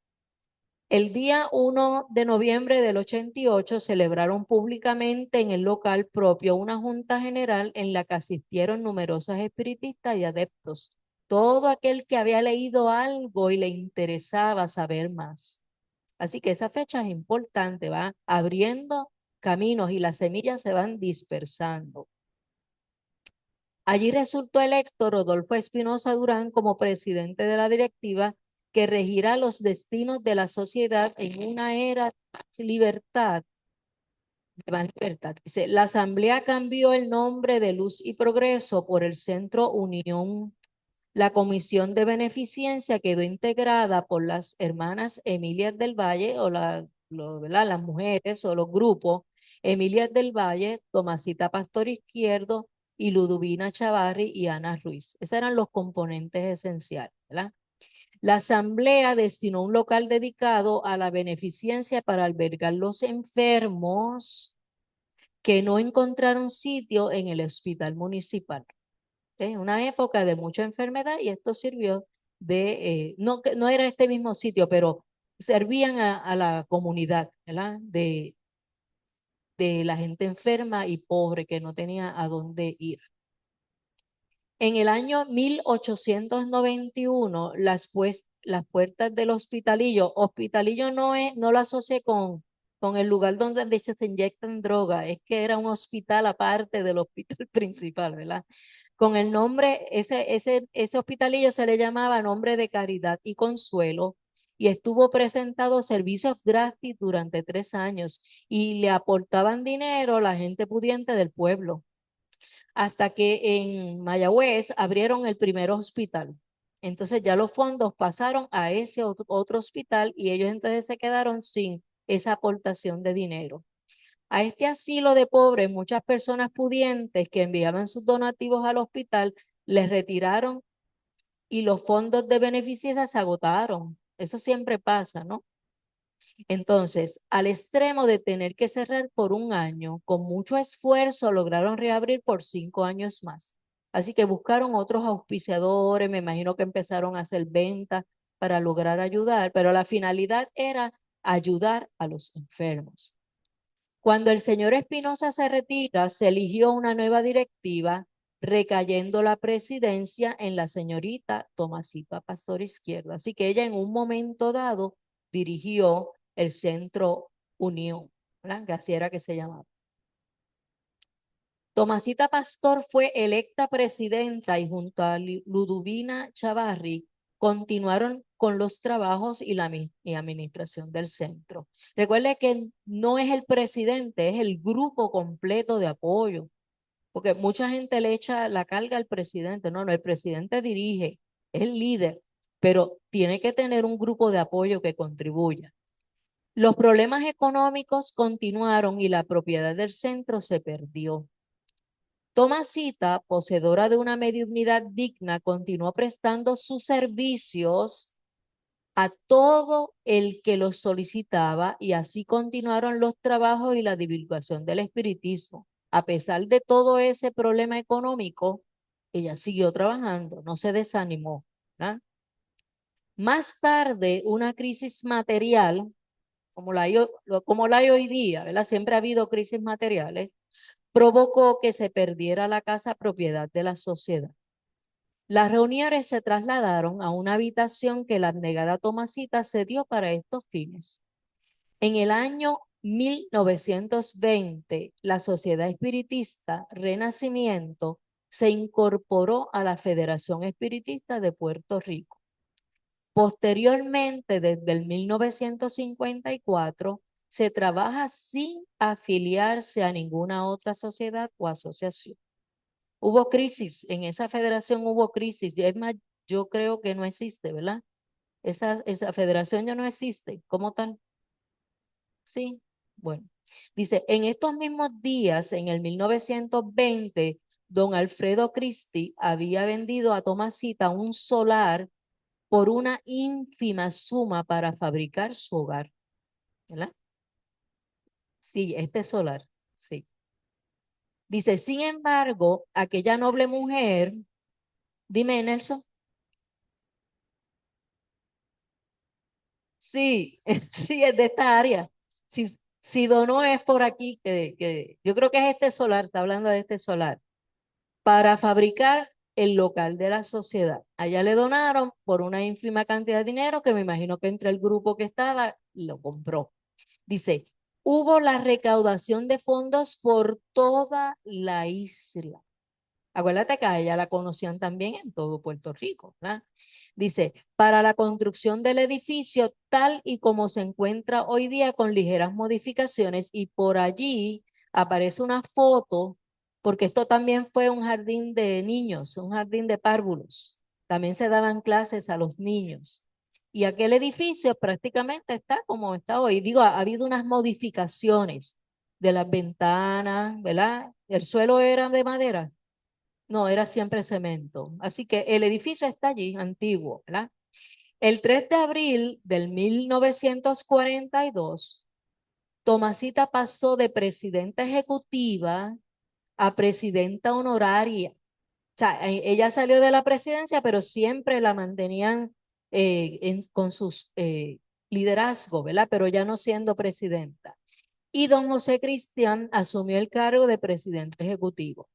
El día 1 de noviembre del 88 celebraron públicamente en el local propio una junta general en la que asistieron numerosos espiritistas y adeptos. Todo aquel que había leído algo y le interesaba saber más. Así que esa fecha es importante, va abriendo caminos y las semillas se van dispersando. Allí resultó electo Rodolfo Espinosa Durán como presidente de la directiva que regirá los destinos de la sociedad en una era de libertad. De más libertad. Dice, la asamblea cambió el nombre de Luz y Progreso por el Centro Unión. La comisión de beneficencia quedó integrada por las hermanas Emilias del Valle, o ¿verdad? Las mujeres o los grupos, Emilias del Valle, Tomasita Pastor Izquierdo y Luduvina Chavarri y Ana Ruiz. Esos eran los componentes esenciales, ¿verdad? La asamblea destinó un local dedicado a la beneficencia para albergar los enfermos que no encontraron sitio en el hospital municipal. Es una época de mucha enfermedad y esto sirvió no, no era este mismo sitio, pero servían a la comunidad, ¿verdad? De la gente enferma y pobre que no tenía a dónde ir. En el año 1891, las puertas del hospitalillo no lo asocié con el lugar donde se inyectan drogas, es que era un hospital aparte del hospital principal, ¿verdad? Con el nombre, ese hospitalillo se le llamaba Nombre de Caridad y Consuelo y estuvo presentado servicios gratis durante 3 años y le aportaban dinero a la gente pudiente del pueblo hasta que en Mayagüez abrieron el primer hospital. Entonces ya los fondos pasaron a ese otro hospital y ellos entonces se quedaron sin esa aportación de dinero. A este asilo de pobres, muchas personas pudientes que enviaban sus donativos al hospital les retiraron y los fondos de beneficencia se agotaron. Eso siempre pasa, ¿no? Entonces, al extremo de tener que cerrar por un año, con mucho esfuerzo lograron reabrir por 5 años más. Así que buscaron otros auspiciadores, me imagino que empezaron a hacer ventas para lograr ayudar, pero la finalidad era ayudar a los enfermos. Cuando el señor Espinosa se retira, se eligió una nueva directiva, recayendo la presidencia en la señorita Tomasita Pastor Izquierdo. Así que ella en un momento dado dirigió el Centro Unión, ¿verdad? Que así era que se llamaba. Tomasita Pastor fue electa presidenta y junto a Luduvina Chavarri continuaron con los trabajos y administración del centro. Recuerde que no es el presidente, es el grupo completo de apoyo, porque mucha gente le echa la carga al presidente. No, no, el presidente dirige, es el líder, pero tiene que tener un grupo de apoyo que contribuya. Los problemas económicos continuaron y la propiedad del centro se perdió. Tomasita, poseedora de una mediunidad digna, continuó prestando sus servicios a todo el que los solicitaba y así continuaron los trabajos y la divulgación del espiritismo. A pesar de todo ese problema económico, ella siguió trabajando, no se desanimó, ¿verdad? Más tarde, una crisis material, como la hay hoy día, ¿verdad? Siempre ha habido crisis materiales, provocó que se perdiera la casa propiedad de la sociedad. Las reuniones se trasladaron a una habitación que la abnegada Tomasita cedió para estos fines. En el año 1920, la Sociedad Espiritista Renacimiento se incorporó a la Federación Espiritista de Puerto Rico. Posteriormente, desde el 1954, se trabaja sin afiliarse a ninguna otra sociedad o asociación. Hubo crisis, en esa federación hubo crisis. Es más, yo creo que no existe, ¿verdad? Esa federación ya no existe como tal. Sí, bueno. Dice, en estos mismos días, en el 1920, don Alfredo Christie había vendido a Tomasita un solar por una ínfima suma para fabricar su hogar, ¿verdad? Sí, este solar, sí. Dice, sin embargo, aquella noble mujer, dime, Nelson. Sí, sí, es de esta área. Si donó es por aquí, yo creo que es este solar, está hablando de este solar, para fabricar el local de la sociedad. Allá le donaron por una ínfima cantidad de dinero que me imagino que entre el grupo que estaba lo compró. Dice, hubo la recaudación de fondos por toda la isla. Acuérdate que a ella la conocían también en todo Puerto Rico, ¿verdad? Dice, para la construcción del edificio tal y como se encuentra hoy día con ligeras modificaciones y por allí aparece una foto, porque esto también fue un jardín de niños, un jardín de párvulos. También se daban clases a los niños. Y aquel edificio prácticamente está como está hoy. Digo, ha habido unas modificaciones de las ventanas, ¿verdad? El suelo era de madera. No, era siempre cemento. Así que el edificio está allí, antiguo, ¿verdad? El 3 de abril del 1942, Tomasita pasó de presidenta ejecutiva a presidenta honoraria. O sea, ella salió de la presidencia, pero siempre la mantenían con sus liderazgos, ¿verdad? Pero ya no siendo presidenta. Y don José Cristián asumió el cargo de presidente ejecutivo.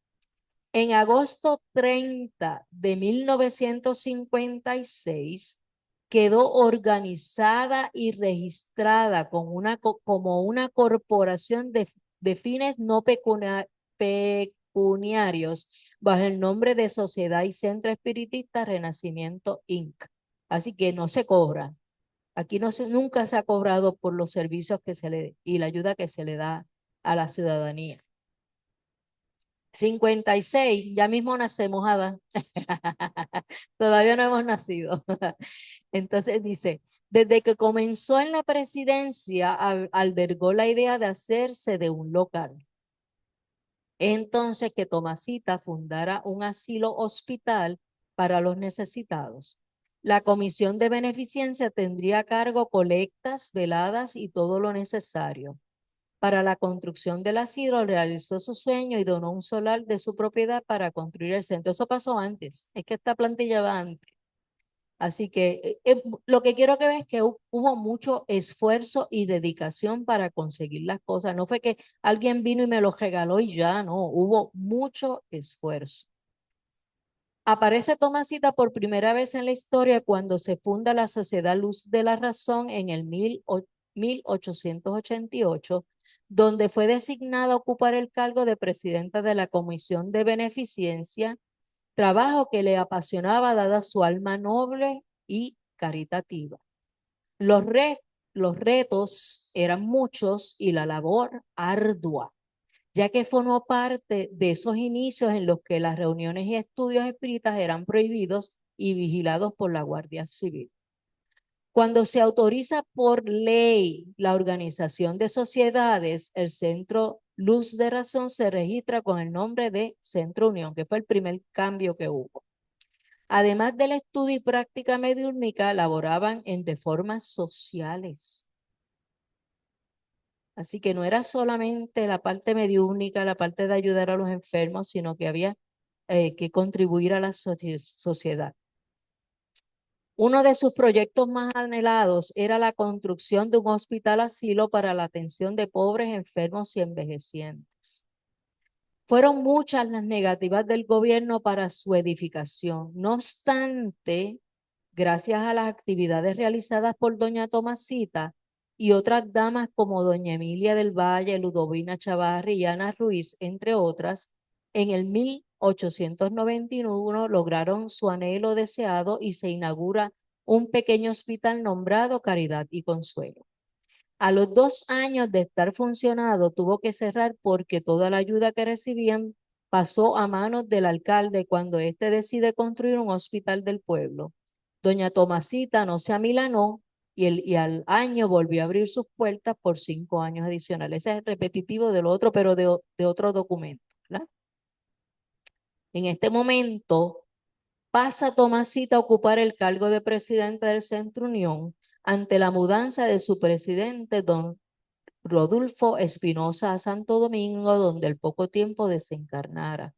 En agosto 30 de 1956 quedó organizada y registrada como una corporación de fines no pecuniarios bajo el nombre de Sociedad y Centro Espiritista Renacimiento Inc. Así que no se cobra. Aquí nunca se ha cobrado por los servicios que se le y la ayuda que se le da a la ciudadanía. 56, ya mismo nacemos, Ada. Todavía no hemos nacido. Entonces dice, desde que comenzó en la presidencia, albergó la idea de hacerse de un local. Entonces que Tomasita fundara un asilo hospital para los necesitados. La comisión de beneficencia tendría a cargo colectas, veladas y todo lo necesario. Para la construcción del asilo realizó su sueño y donó un solar de su propiedad para construir el centro. Eso pasó antes, es que esta plantilla va antes. Así que lo que quiero que veas es que hubo mucho esfuerzo y dedicación para conseguir las cosas. No fue que alguien vino y me los regaló y ya, no, hubo mucho esfuerzo. Aparece Tomasita por primera vez en la historia cuando se funda la Sociedad Luz de la Razón en el 1888, donde fue designada a ocupar el cargo de presidenta de la Comisión de Beneficencia, trabajo que le apasionaba dada su alma noble y caritativa. Los, los retos eran muchos y la labor ardua, ya que formó parte de esos inicios en los que las reuniones y estudios espíritas eran prohibidos y vigilados por la Guardia Civil. Cuando se autoriza por ley la organización de sociedades, el Centro Luz de Razón se registra con el nombre de Centro Unión, que fue el primer cambio que hubo. Además del estudio y práctica mediúnica, laboraban en reformas sociales. Así que no era solamente la parte mediúnica, la parte de ayudar a los enfermos, sino que había que contribuir a la sociedad. Uno de sus proyectos más anhelados era la construcción de un hospital asilo para la atención de pobres, enfermos y envejecientes. Fueron muchas las negativas del gobierno para su edificación. No obstante, gracias a las actividades realizadas por doña Tomasita y otras damas como doña Emilia del Valle, Ludovina Chavarri y Ana Ruiz, entre otras, en el 1891 lograron su anhelo deseado y se inaugura un pequeño hospital nombrado Caridad y Consuelo. A los 2 años de estar funcionado, tuvo que cerrar porque toda la ayuda que recibían pasó a manos del alcalde cuando éste decide construir un hospital del pueblo. Doña Tomasita no se amilanó y al año volvió a abrir sus puertas por 5 años adicionales. Ese es el repetitivo del otro, pero de otro documento, ¿verdad? En este momento pasa Tomasita a ocupar el cargo de presidente del Centro Unión ante la mudanza de su presidente, don Rodulfo Espinosa, a Santo Domingo, donde al poco tiempo desencarnara.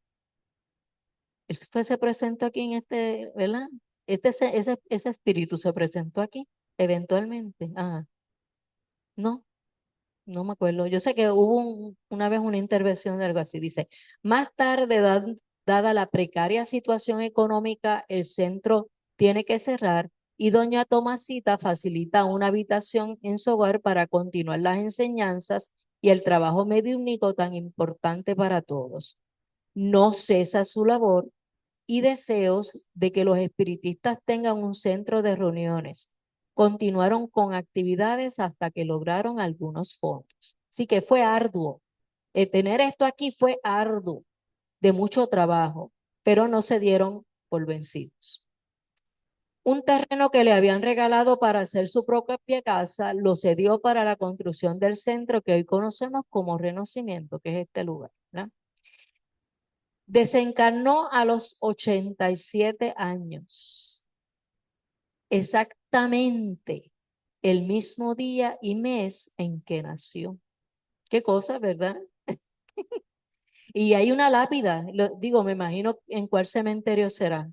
Se presentó aquí en este, ¿verdad? Ese espíritu se presentó aquí, eventualmente. Ah, no, no me acuerdo. Yo sé que hubo una vez una intervención de algo así. Dice, más tarde, dada la precaria situación económica, el centro tiene que cerrar y doña Tomasita facilita una habitación en su hogar para continuar las enseñanzas y el trabajo mediúnico tan importante para todos. No cesa su labor y deseos de que los espiritistas tengan un centro de reuniones. Continuaron con actividades hasta que lograron algunos fondos. Así que fue arduo. Tener esto aquí fue arduo, de mucho trabajo, pero no se dieron por vencidos. Un terreno que le habían regalado para hacer su propia casa, lo cedió para la construcción del centro que hoy conocemos como Renacimiento, que es este lugar, ¿verdad? Desencarnó a los 87 años, exactamente el mismo día y mes en que nació. Qué cosa, ¿verdad? Y hay una lápida, digo, me imagino en cuál cementerio será,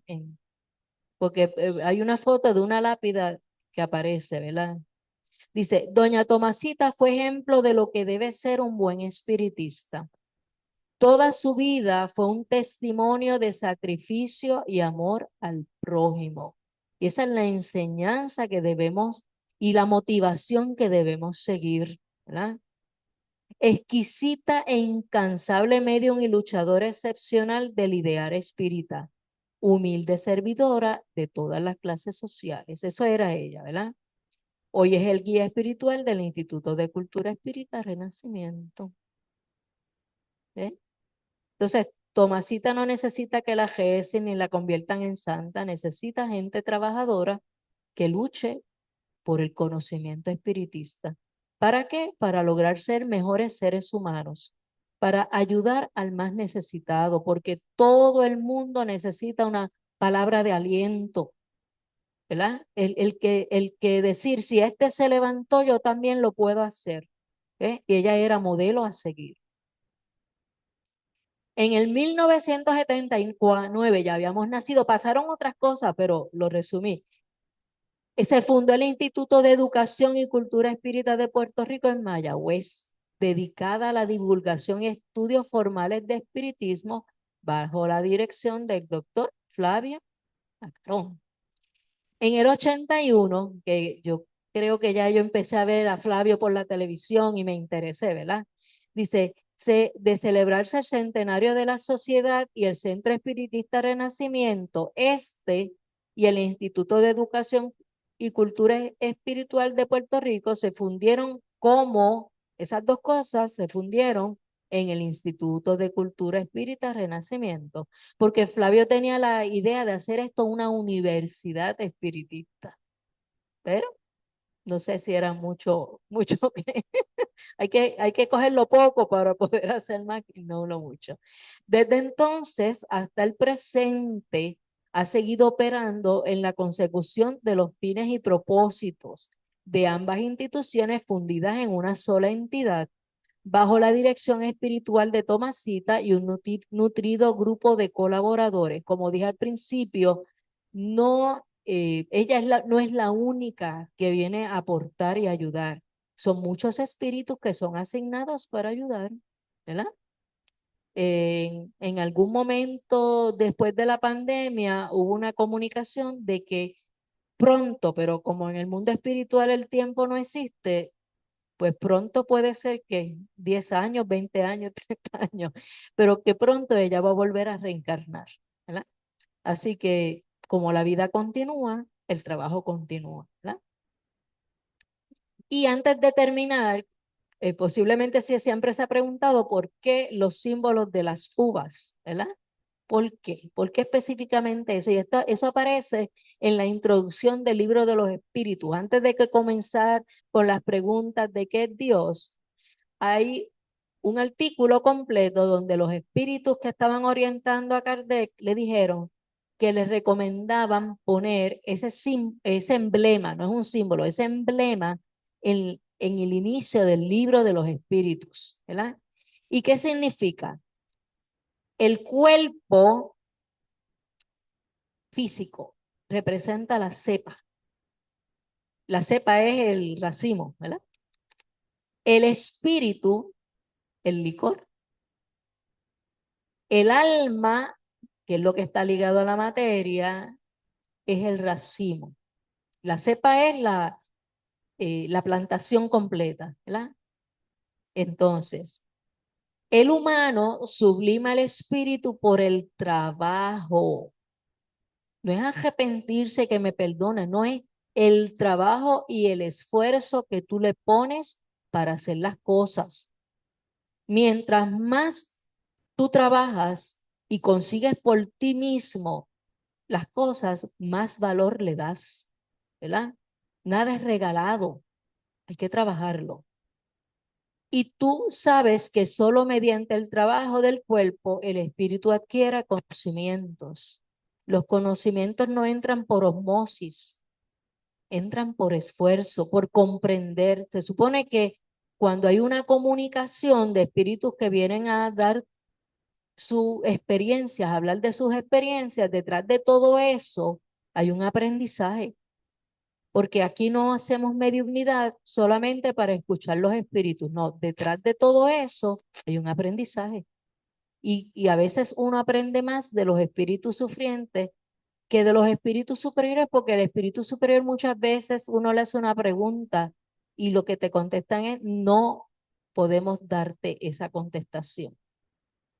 porque hay una foto de una lápida que aparece, ¿verdad? Dice, doña Tomasita fue ejemplo de lo que debe ser un buen espiritista. Toda su vida fue un testimonio de sacrificio y amor al prójimo. Y esa es la enseñanza que debemos y la motivación que debemos seguir, ¿verdad? Exquisita e incansable medium y luchadora excepcional del ideal espírita. Humilde servidora de todas las clases sociales. Eso era ella, ¿verdad? Hoy es el guía espiritual del Instituto de Cultura Espírita Renacimiento. ¿Eh? Entonces, Tomasita no necesita que la recen ni la conviertan en santa, necesita gente trabajadora que luche por el conocimiento espiritista. ¿Para qué? Para lograr ser mejores seres humanos, para ayudar al más necesitado, porque todo el mundo necesita una palabra de aliento, ¿verdad? El que decir, si este se levantó, yo también lo puedo hacer. ¿Eh? Y ella era modelo a seguir. En el 1979 ya habíamos nacido, pasaron otras cosas, pero lo resumí. Se fundó el Instituto de Educación y Cultura Espírita de Puerto Rico en Mayagüez, dedicada a la divulgación y estudios formales de espiritismo bajo la dirección del doctor Flavio Acarón. En el 81, que yo creo que ya yo empecé a ver a Flavio por la televisión y me interesé, ¿verdad? Dice, de celebrarse el centenario de la sociedad y el Centro Espiritista Renacimiento, y el Instituto de Educación y Cultura Espiritual de Puerto Rico se fundieron esas dos cosas se fundieron en el Instituto de Cultura Espírita Renacimiento, porque Flavio tenía la idea de hacer esto una universidad espiritista, pero no sé si era mucho, mucho que hay que cogerlo poco para poder hacer más y no lo mucho. Desde entonces hasta el presente ha seguido operando en la consecución de los fines y propósitos de ambas instituciones fundidas en una sola entidad, bajo la dirección espiritual de Tomasita y un nutrido grupo de colaboradores. Como dije al principio, ella no es la única que viene a aportar y ayudar. Son muchos espíritus que son asignados para ayudar, ¿verdad? En algún momento después de la pandemia hubo una comunicación de que pronto, pero como en el mundo espiritual el tiempo no existe, pues pronto puede ser que 10 años, 20 años, 30 años, pero que pronto ella va a volver a reencarnar, ¿verdad? Así que como la vida continúa, el trabajo continúa, ¿verdad? Y antes de terminar, posiblemente siempre se ha preguntado por qué los símbolos de las uvas, ¿verdad? ¿Por qué? ¿Por qué específicamente eso? Y eso aparece en la introducción del libro de los espíritus. Antes de que comenzar con las preguntas de qué es Dios, hay un artículo completo donde los espíritus que estaban orientando a Kardec le dijeron que les recomendaban poner ese emblema, no es un símbolo, ese emblema en el inicio del libro de los espíritus, ¿verdad? ¿Y qué significa? El cuerpo físico representa la cepa. La cepa es el racimo, ¿verdad? El espíritu, el licor. El alma, que es lo que está ligado a la materia, es el racimo. La cepa es la plantación completa, ¿verdad? Entonces, el humano sublima el espíritu por el trabajo. No es arrepentirse que me perdone, no es el trabajo y el esfuerzo que tú le pones para hacer las cosas. Mientras más tú trabajas y consigues por ti mismo las cosas, más valor le das, ¿verdad? Nada es regalado, hay que trabajarlo. Y tú sabes que solo mediante el trabajo del cuerpo el espíritu adquiere conocimientos. Los conocimientos no entran por osmosis, entran por esfuerzo, por comprender. Se supone que cuando hay una comunicación de espíritus que vienen a dar sus experiencias, hablar de sus experiencias, detrás de todo eso hay un aprendizaje, porque aquí no hacemos mediunidad solamente para escuchar los espíritus, no, detrás de todo eso hay un aprendizaje. Y a veces uno aprende más de los espíritus sufrientes que de los espíritus superiores, porque el espíritu superior muchas veces uno le hace una pregunta y lo que te contestan es, no podemos darte esa contestación,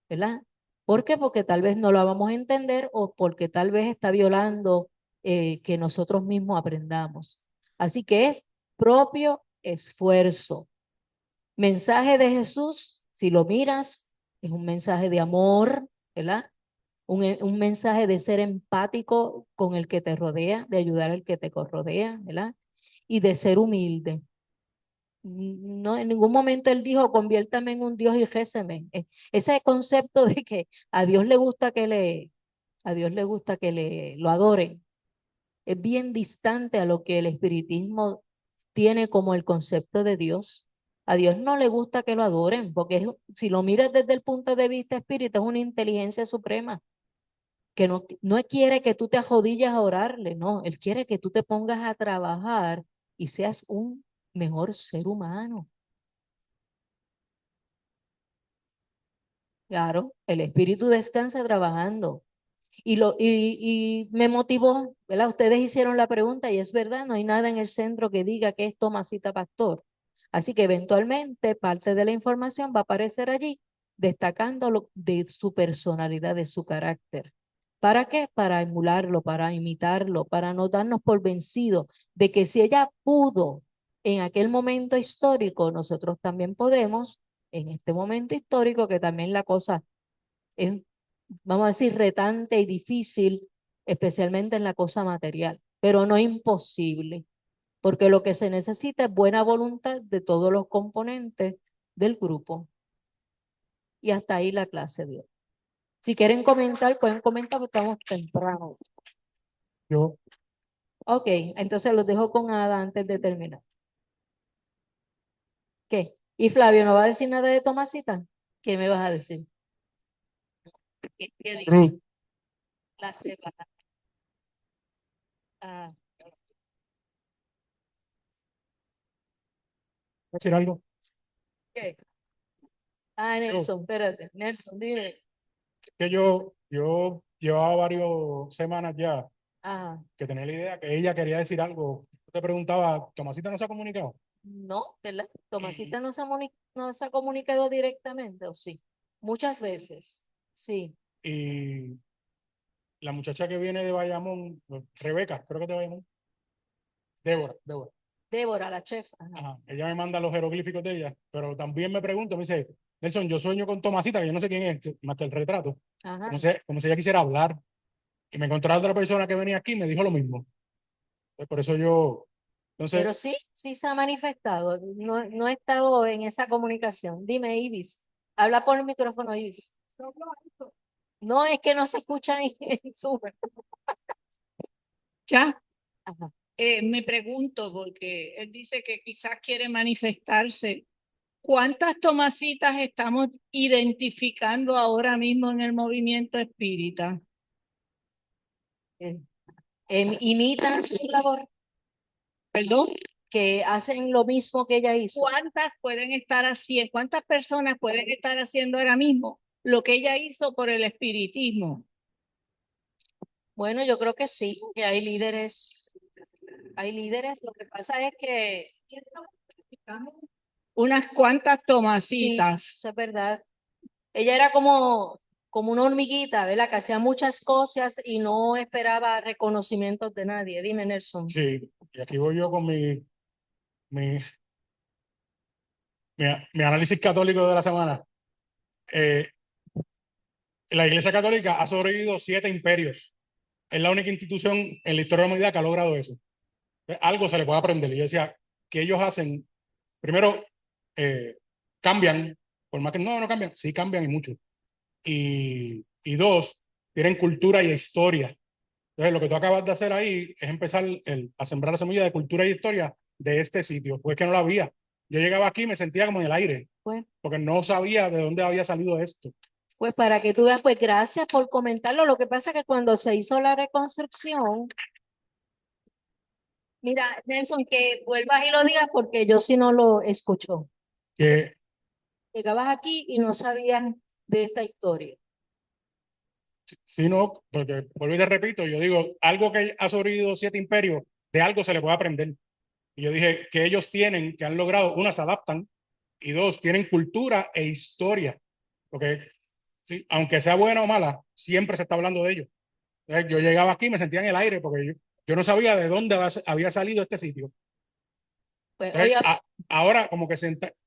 ¿verdad? ¿Por qué? Porque tal vez no la vamos a entender o porque tal vez está violando que nosotros mismos aprendamos. Así que es propio esfuerzo. Mensaje de Jesús, si lo miras, es un mensaje de amor, ¿verdad? Un mensaje de ser empático con el que te rodea, de ayudar al que te rodea, ¿verdad? Y de ser humilde. No, en ningún momento él dijo, conviértame en un Dios y réceme. Ese concepto de que a Dios le gusta a Dios le gusta que lo adoren, es bien distante a lo que el espiritismo tiene como el concepto de Dios. A Dios no le gusta que lo adoren, porque si lo miras desde el punto de vista espírita, es una inteligencia suprema, que no quiere que tú te arrodilles a orarle, no, Él quiere que tú te pongas a trabajar y seas un mejor ser humano. Claro, el espíritu descansa trabajando. Y me motivó, ¿verdad? Ustedes hicieron la pregunta y es verdad, no hay nada en el centro que diga que es Tomasita Pastor. Así que eventualmente parte de la información va a aparecer allí, destacando lo de su personalidad, de su carácter. ¿Para qué? Para emularlo, para imitarlo, para no darnos por vencidos de que si ella pudo en aquel momento histórico, nosotros también podemos en este momento histórico, que también la cosa es, vamos a decir, retante y difícil, especialmente en la cosa material, pero no imposible, porque lo que se necesita es buena voluntad de todos los componentes del grupo. Y hasta ahí la clase de hoy. Si quieren comentar, pueden comentar porque estamos temprano. Yo, Ok, entonces los dejo con Ada antes de terminar. ¿Qué? ¿Y Flavio no va a decir nada de Tomasita? ¿Qué me vas a decir? ¿Qué dijo? Ruth, La semana. Ah, ¿decir algo? ¿qué? Ah, Nelson, espérate. Nelson, dime. Que yo llevaba varias semanas ya Ajá. que tenía la idea que ella quería decir algo. Yo te preguntaba, ¿Tomasita no se ha comunicado? No, ¿verdad? Tomasita no se ha comunicado directamente, ¿o sí? Muchas veces. Sí. Y la muchacha que viene de Bayamón, Rebeca, creo que es de Bayamón, Débora. Débora, la chef. Ajá. Ajá, ella me manda los jeroglíficos de ella, pero también me pregunta, me dice, Nelson, yo sueño con Tomasita, que yo no sé quién es, más que el retrato, Ajá. como si ella quisiera hablar. Y me encontré a otra persona que venía aquí y me dijo lo mismo. Por eso yo, Pero entonces, sí, sí se ha manifestado. No, no he estado en esa comunicación. Dime, Ibis. Habla por el micrófono, Ibis. No, es que no se escucha en Zoom. Ya, Ajá. me pregunto, porque él dice que quizás quiere manifestarse. ¿Cuántas Tomasitas estamos identificando ahora mismo en el movimiento espírita? Eh, imitan su labor, ¿Perdón? que hacen lo mismo que ella hizo. ¿Cuántas pueden estar haciendo, cuántas personas pueden estar haciendo ahora mismo lo que ella hizo por el espiritismo? Bueno, yo creo que sí, que hay líderes. Hay líderes. Lo que pasa es que Unas cuantas sí, Tomasitas. eso es verdad. Ella era como una hormiguita, ¿verdad? Que hacía muchas cosas y no esperaba reconocimientos de nadie. Dime, Nelson. sí, y aquí voy yo con mi, mi análisis católico de la semana. Eh, la Iglesia Católica ha sobrevivido 7 imperios. Es la única institución en la historia de la humanidad que ha logrado eso. Algo se le puede aprender. Y yo decía, que ellos hacen, primero, cambian, por más que no cambian, sí cambian y mucho. Y dos, tienen cultura y historia. Entonces, lo que tú acabas de hacer ahí es empezar a sembrar la semilla de cultura y historia de este sitio, pues que no la había. Yo llegaba aquí y me sentía como en el aire, Pues, porque no sabía de dónde había salido esto. pues para que tú veas, pues gracias por comentarlo. Lo que pasa es que cuando se hizo la reconstrucción, mira, Nelson, que vuelvas y lo digas porque yo sí no lo escucho. Que Llegabas aquí y no sabías de esta historia. si no, porque vuelvo y te repito, yo digo, algo que ha sobrevivido 7 imperios, de algo se le puede aprender. Y yo dije que ellos tienen, que han logrado, una, se adaptan, y dos, tienen cultura e historia. Porque sí, aunque sea buena o mala, siempre se está hablando de ellos. Entonces, yo llegaba aquí y me sentía en el aire, porque yo no sabía de dónde había salido este sitio. Pues, Entonces, oye, ahora como que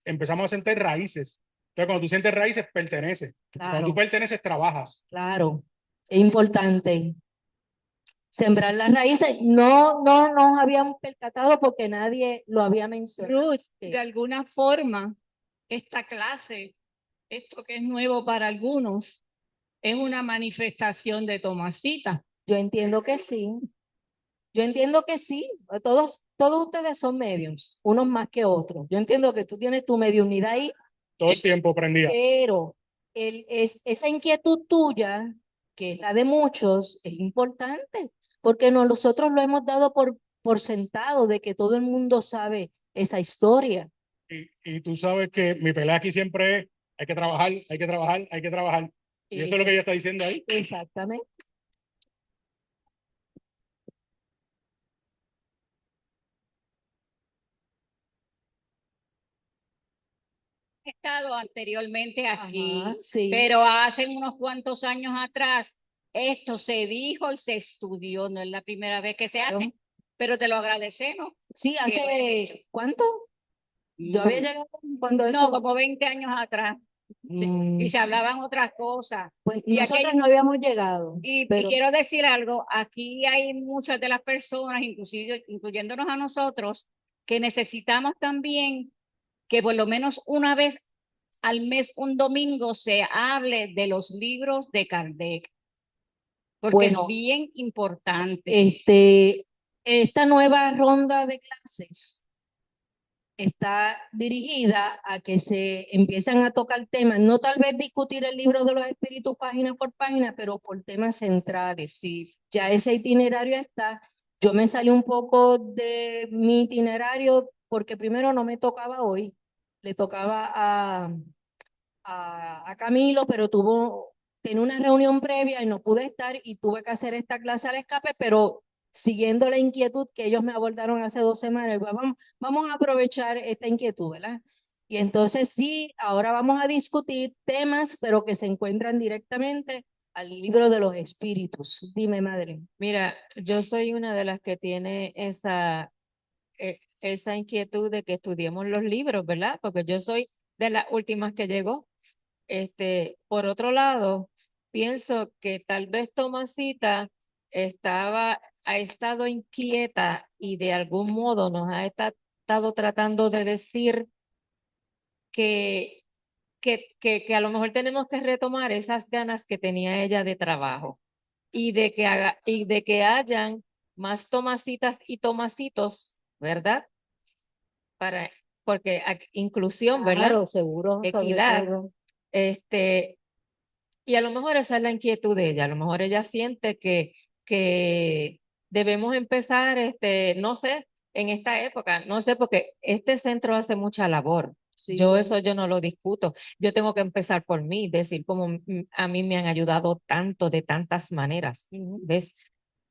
empezamos a sentir raíces. Entonces, cuando tú sientes raíces, perteneces. Cuando tú claro, perteneces, trabajas. claro, es importante. Sembrar las raíces, no nos habíamos percatado porque nadie lo había mencionado. Ruth, de alguna forma, esta clase, esto que es nuevo para algunos, es una manifestación de Tomasita. Yo entiendo que sí, yo entiendo que sí, todos ustedes son mediums, unos más que otros. Yo entiendo que tú tienes tu mediunidad ahí, Todo el tiempo prendía. pero esa inquietud tuya, que es la de muchos, es importante, porque nosotros lo hemos dado por sentado de que todo el mundo sabe esa historia. Y tú sabes que mi pelea aquí siempre es, hay que trabajar, hay que trabajar, hay que trabajar. Y eso es lo que ella está diciendo ahí. Exactamente. He estado anteriormente aquí, Ajá, sí, pero hace unos cuantos años atrás esto se dijo y se estudió, no es la primera vez que se claro. hace, pero te lo agradecemos. Sí, que lo hayas hecho. ¿hace cuánto? Yo había llegado cuando No, eso. como 20 años atrás. Sí, Mm, y se hablaban otras cosas. pues Y aquí nosotros hay- no habíamos llegado, y pero quiero decir algo, aquí hay muchas de las personas, inclusive incluyéndonos a nosotros, que necesitamos también que por lo menos una vez al mes, un domingo, se hable de los libros de Kardec, porque es bueno, bien importante. esta nueva ronda de clases está dirigida a que se empiezan a tocar temas, no tal vez discutir el libro de los espíritus página por página, pero por temas centrales. Sí, ya ese itinerario está. Yo me salí un poco de mi itinerario porque primero no me tocaba hoy, le tocaba a Camilo, pero tenía una reunión previa y no pude estar y tuve que hacer esta clase al escape, pero siguiendo la inquietud que ellos me abordaron hace 2 semanas, pues vamos a aprovechar esta inquietud, ¿verdad? Y entonces sí, ahora vamos a discutir temas, pero que se encuentran directamente al libro de los espíritus. Dime, madre. Mira, yo soy una de las que tiene esa inquietud de que estudiemos los libros, ¿verdad? Porque yo soy de las últimas que llegó. Por otro lado, pienso que tal vez Tomasita ha estado inquieta y de algún modo nos ha estado tratando de decir que, que a lo mejor tenemos que retomar esas ganas que tenía ella de trabajo y de que hayan más Tomasitas y Tomasitos, ¿verdad? Para, porque inclusión, ¿verdad? Claro, seguro, sobre Equidad. todo. Este, y a lo mejor esa es la inquietud de ella. A lo mejor ella siente que debemos empezar, no sé, en esta época, no sé, porque este centro hace mucha labor. Yo Sí. eso yo no lo discuto. Yo tengo que empezar por mí, decir como a mí me han ayudado tanto de tantas maneras, ¿ves?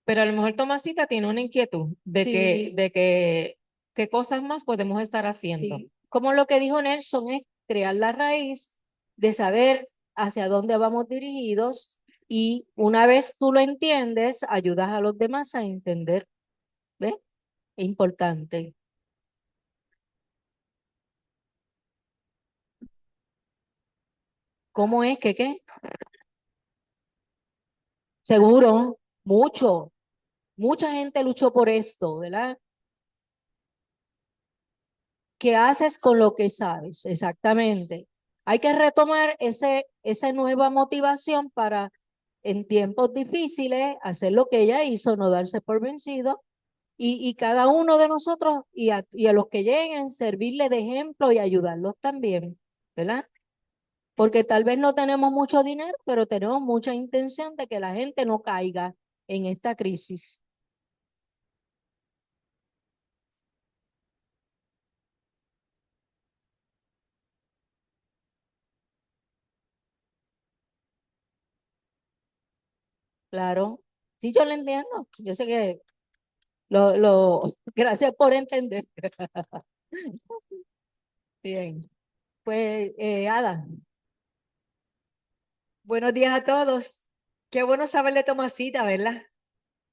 Pero a lo mejor Tomasita tiene una inquietud Sí. de qué cosas más podemos estar haciendo. Sí, como lo que dijo Nelson, es crear la raíz de saber hacia dónde vamos dirigidos y una vez tú lo entiendes, ayudas a los demás a entender. ¿Ves? Es importante. ¿Cómo es que qué? Seguro, mucha gente luchó por esto, ¿verdad? ¿Qué haces con lo que sabes? Exactamente. Hay que retomar esa nueva motivación para en tiempos difíciles hacer lo que ella hizo, no darse por vencido y cada uno de nosotros y a los que lleguen, servirle de ejemplo y ayudarlos también, ¿verdad? Porque tal vez no tenemos mucho dinero, pero tenemos mucha intención de que la gente no caiga en esta crisis. Claro, sí, yo lo entiendo. Yo sé que gracias por entender. Bien, pues, Ada, Buenos días a todos. Qué bueno saber de Tomasita, ¿verdad?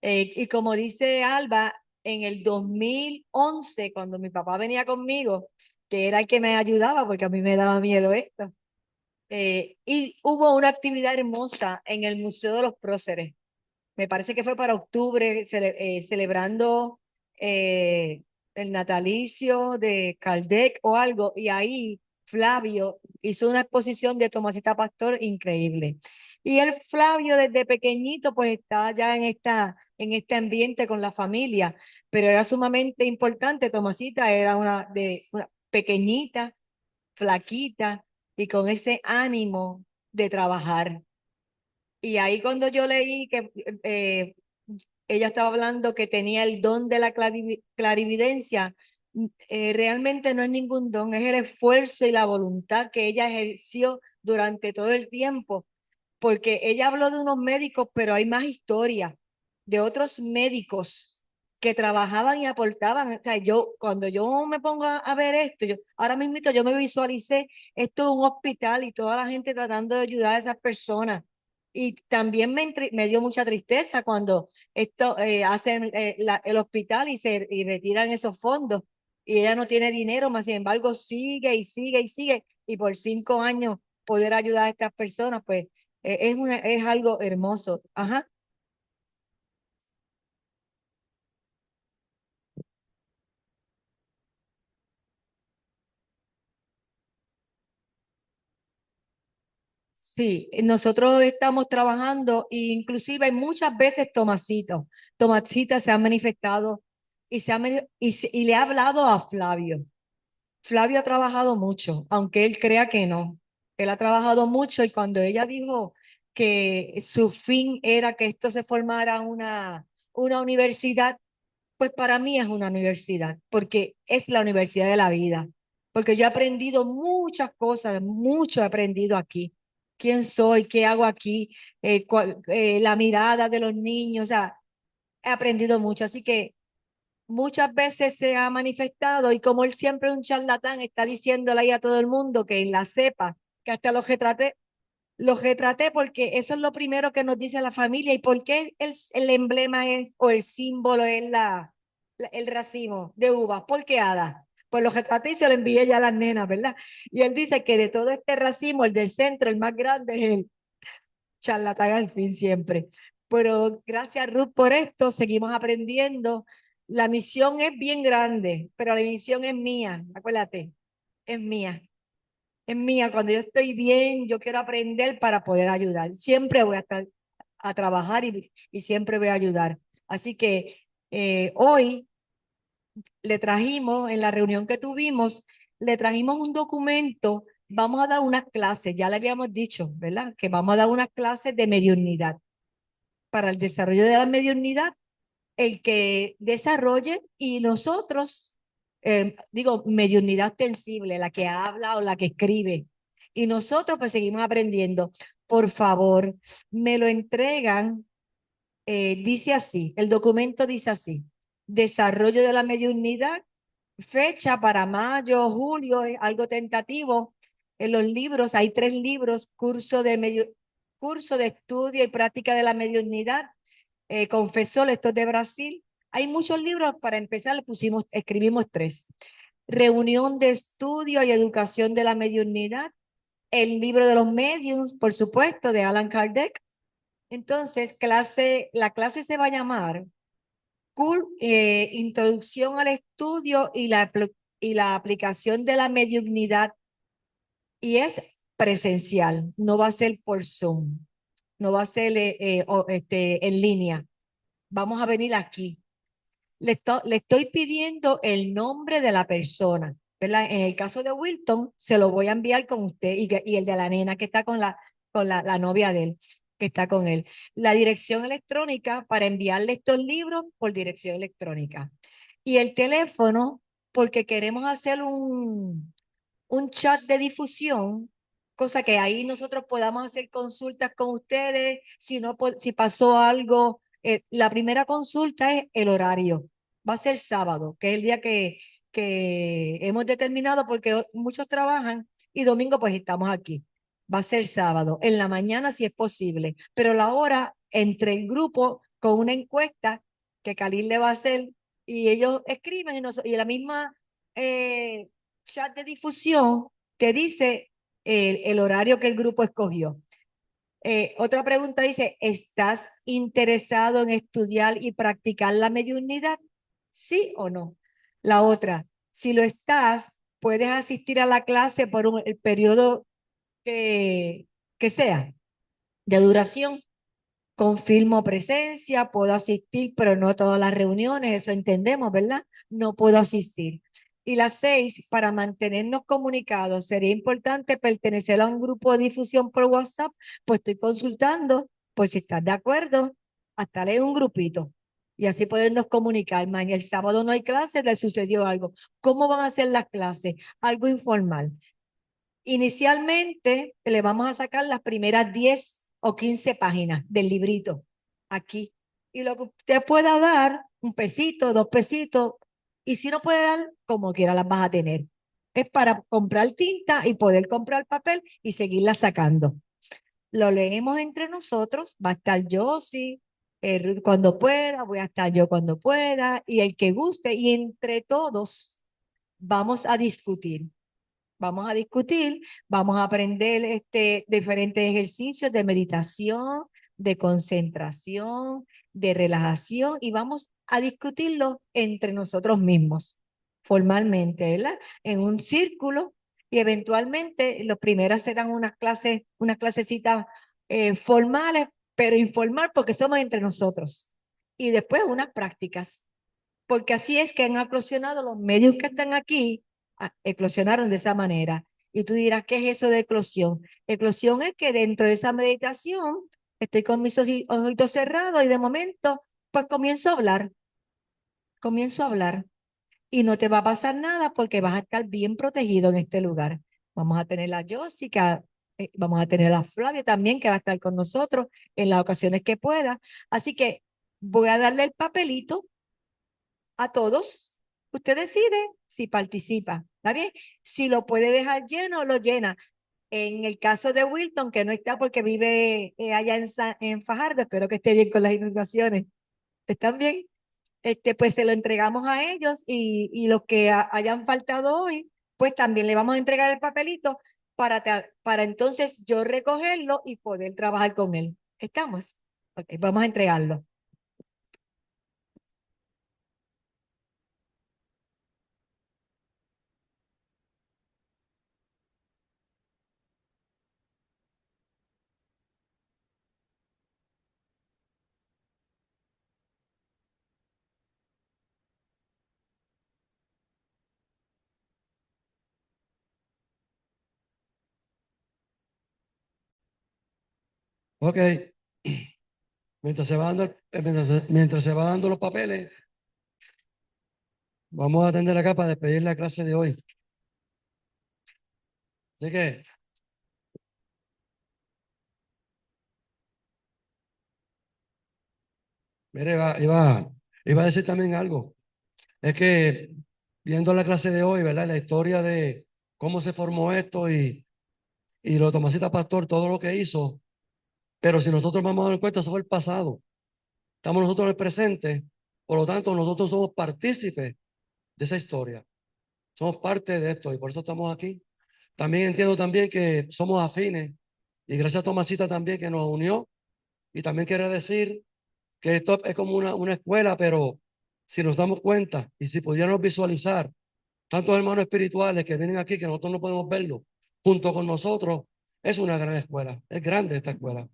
Y como dice Alba, en el 2011, cuando mi papá venía conmigo, que era el que me ayudaba, porque a mí me daba miedo esto, y hubo una actividad hermosa en el Museo de los Próceres. Me parece que fue para octubre, celebrando el natalicio de Kardec o algo, y ahí Flavio hizo una exposición de Tomasita Pastor increíble. Y el Flavio desde pequeñito pues estaba ya en este ambiente con la familia, pero era sumamente importante. Tomasita era una pequeñita, flaquita y con ese ánimo de trabajar. Y ahí cuando yo leí que ella estaba hablando que tenía el don de la clarividencia, realmente no es ningún don, es el esfuerzo y la voluntad que ella ejerció durante todo el tiempo, porque ella habló de unos médicos, pero hay más historias de otros médicos que trabajaban y aportaban. O sea, cuando yo me pongo a ver esto, ahora mismo yo me visualicé esto es un hospital y toda la gente tratando de ayudar a esas personas. Y también me dio mucha tristeza cuando hacen el hospital y retiran esos fondos y ella no tiene dinero, más sin embargo sigue y sigue y sigue y por 5 años poder ayudar a estas personas, pues es algo hermoso. Ajá. Sí, nosotros estamos trabajando e inclusive muchas veces Tomasita se ha manifestado y le ha hablado a Flavio. Flavio ha trabajado mucho, aunque él crea que no. Él ha trabajado mucho y cuando ella dijo que su fin era que esto se formara una universidad, pues para mí es una universidad, porque es la universidad de la vida. porque yo he aprendido muchas cosas, mucho he aprendido aquí. ¿Quién soy? ¿Qué hago aquí? La mirada de los niños, o sea, he aprendido mucho. Así que muchas veces se ha manifestado y como él siempre es un charlatán, está diciéndole ahí a todo el mundo que la sepa, que hasta los retraté porque eso es lo primero que nos dice la familia y por qué el emblema es o el símbolo es el racimo de uvas. ¿Por qué, Ada? Pues los retraté y se lo envié ya a las nenas, ¿verdad? Y él dice que de todo este racimo, el del centro, el más grande es el charlatán al fin siempre. Pero gracias, Ruth, por esto. Seguimos aprendiendo. La misión es bien grande, pero la misión es mía. Acuérdate, es mía. Es mía. Cuando yo estoy bien, yo quiero aprender para poder ayudar. Siempre voy a estar a trabajar y siempre voy a ayudar. Así que hoy le trajimos, en la reunión que tuvimos, le trajimos un documento. Vamos a dar unas clases, ya le habíamos dicho, ¿verdad? Que vamos a dar unas clases de mediunidad. Para el desarrollo de la mediunidad, el que desarrolle y nosotros, digo, mediunidad sensible, la que habla o la que escribe. Y nosotros pues seguimos aprendiendo. Por favor, me lo entregan, dice así, el documento dice así, desarrollo de la mediunidad, fecha para mayo, julio, es algo tentativo. En los libros, hay 3 libros, curso de estudio y práctica de la mediunidad, Confesor, esto es de Brasil. Hay muchos libros, para empezar, escribimos 3. Reunión de estudio y educación de la mediunidad, el libro de los mediums, por supuesto, de Allan Kardec. Entonces, la clase se va a llamar Introducción al estudio y la aplicación de la mediunidad, y es presencial, no va a ser por Zoom, no va a ser en línea. Vamos a venir aquí. Le estoy pidiendo el nombre de la persona, ¿verdad? En el caso de Wilton, se lo voy a enviar con usted y el de la nena que está con la novia de él, que está con él. La dirección electrónica para enviarle estos libros por dirección electrónica. Y el teléfono, porque queremos hacer un chat de difusión, cosa que ahí nosotros podamos hacer consultas con ustedes, si pasó algo. La primera consulta es el horario. Va a ser sábado, que es el día que hemos determinado porque muchos trabajan y domingo pues estamos aquí. Va a ser sábado, en la mañana si es posible, pero la hora entre el grupo con una encuesta que Khalil le va a hacer y ellos escriben y la misma chat de difusión te dice el horario que el grupo escogió. Otra pregunta dice, ¿estás interesado en estudiar y practicar la mediunidad? ¿Sí o no? La otra, si lo estás, puedes asistir a la clase por el periodo que sea de duración. Confirmo presencia, puedo asistir, pero no a todas las reuniones, eso entendemos, ¿verdad? No puedo asistir. Y las 6, para mantenernos comunicados, sería importante pertenecer a un grupo de difusión por WhatsApp, pues estoy consultando, pues si estás de acuerdo, hasta leer un grupito y así podernos comunicar. Mañana, el sábado no hay clases, le sucedió algo. ¿Cómo van a ser las clases? Algo informal. Inicialmente le vamos a sacar las primeras 10 o 15 páginas del librito aquí. Y lo que usted pueda dar, un pesito, 2 pesitos, y si no puede dar, como quiera las vas a tener. Es para comprar tinta y poder comprar papel y seguirla sacando. Lo leemos entre nosotros, va a estar Josie Ruth cuando pueda, voy a estar yo cuando pueda, y el que guste, y entre todos vamos a discutir. Vamos a discutir, vamos a aprender diferentes ejercicios de meditación, de concentración, de relajación y vamos a discutirlo entre nosotros mismos, formalmente, ¿verdad? En un círculo y eventualmente los primeras serán unas clasecitas formales, pero informal porque somos entre nosotros. Y después unas prácticas, porque así es que han eclosionado los medios que están aquí, eclosionaron de esa manera. Y tú dirás, ¿qué es eso de eclosión? Eclosión es que dentro de esa meditación estoy con mis ojitos cerrados y de momento, pues comienzo a hablar. y no te va a pasar nada porque vas a estar bien protegido en este lugar. Vamos a tener a Jessica, vamos a tener a Flavia también que va a estar con nosotros en las ocasiones que pueda. Así que voy a darle el papelito a todos. Usted decide si participa, ¿está bien? Si lo puede dejar lleno, lo llena. En el caso de Wilton, que no está porque vive allá en Fajardo, espero que esté bien con las inundaciones. ¿Están bien? Pues se lo entregamos a ellos y los que hayan faltado hoy, pues también le vamos a entregar el papelito para entonces yo recogerlo y poder trabajar con él. ¿Estamos? Ok, vamos a entregarlo. Ok. Mientras se va dando, mientras se va dando los papeles, vamos a atender acá para despedir la clase de hoy. Así que, mire, iba a decir también algo. Es que viendo la clase de hoy, ¿verdad? La historia de cómo se formó esto y lo Tomasita Pastor, todo lo que hizo, pero si nosotros vamos a dar cuenta, eso fue el pasado. Estamos nosotros en el presente, por lo tanto, nosotros somos partícipes de esa historia. Somos parte de esto y por eso estamos aquí. También entiendo también que somos afines y gracias a Tomasita también que nos unió y también quiere decir que esto es como una escuela, pero si nos damos cuenta y si pudiéramos visualizar tantos hermanos espirituales que vienen aquí que nosotros no podemos verlo junto con nosotros, es una gran escuela, es grande esta escuela,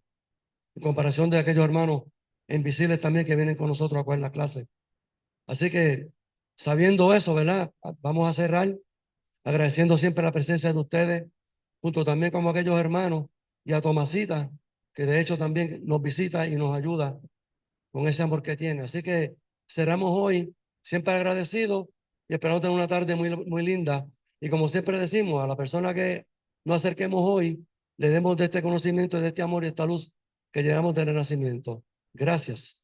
en comparación de aquellos hermanos invisibles también que vienen con nosotros a coger la clase. Así que sabiendo eso, ¿verdad? Vamos a cerrar agradeciendo siempre la presencia de ustedes, junto también con aquellos hermanos y a Tomasita, que de hecho también nos visita y nos ayuda con ese amor que tiene. Así que cerramos hoy siempre agradecidos y esperamos tener una tarde muy, muy linda. Y como siempre decimos, a la persona que nos acerquemos hoy, le demos de este conocimiento, de este amor y esta luz que llevamos del nacimiento. Gracias.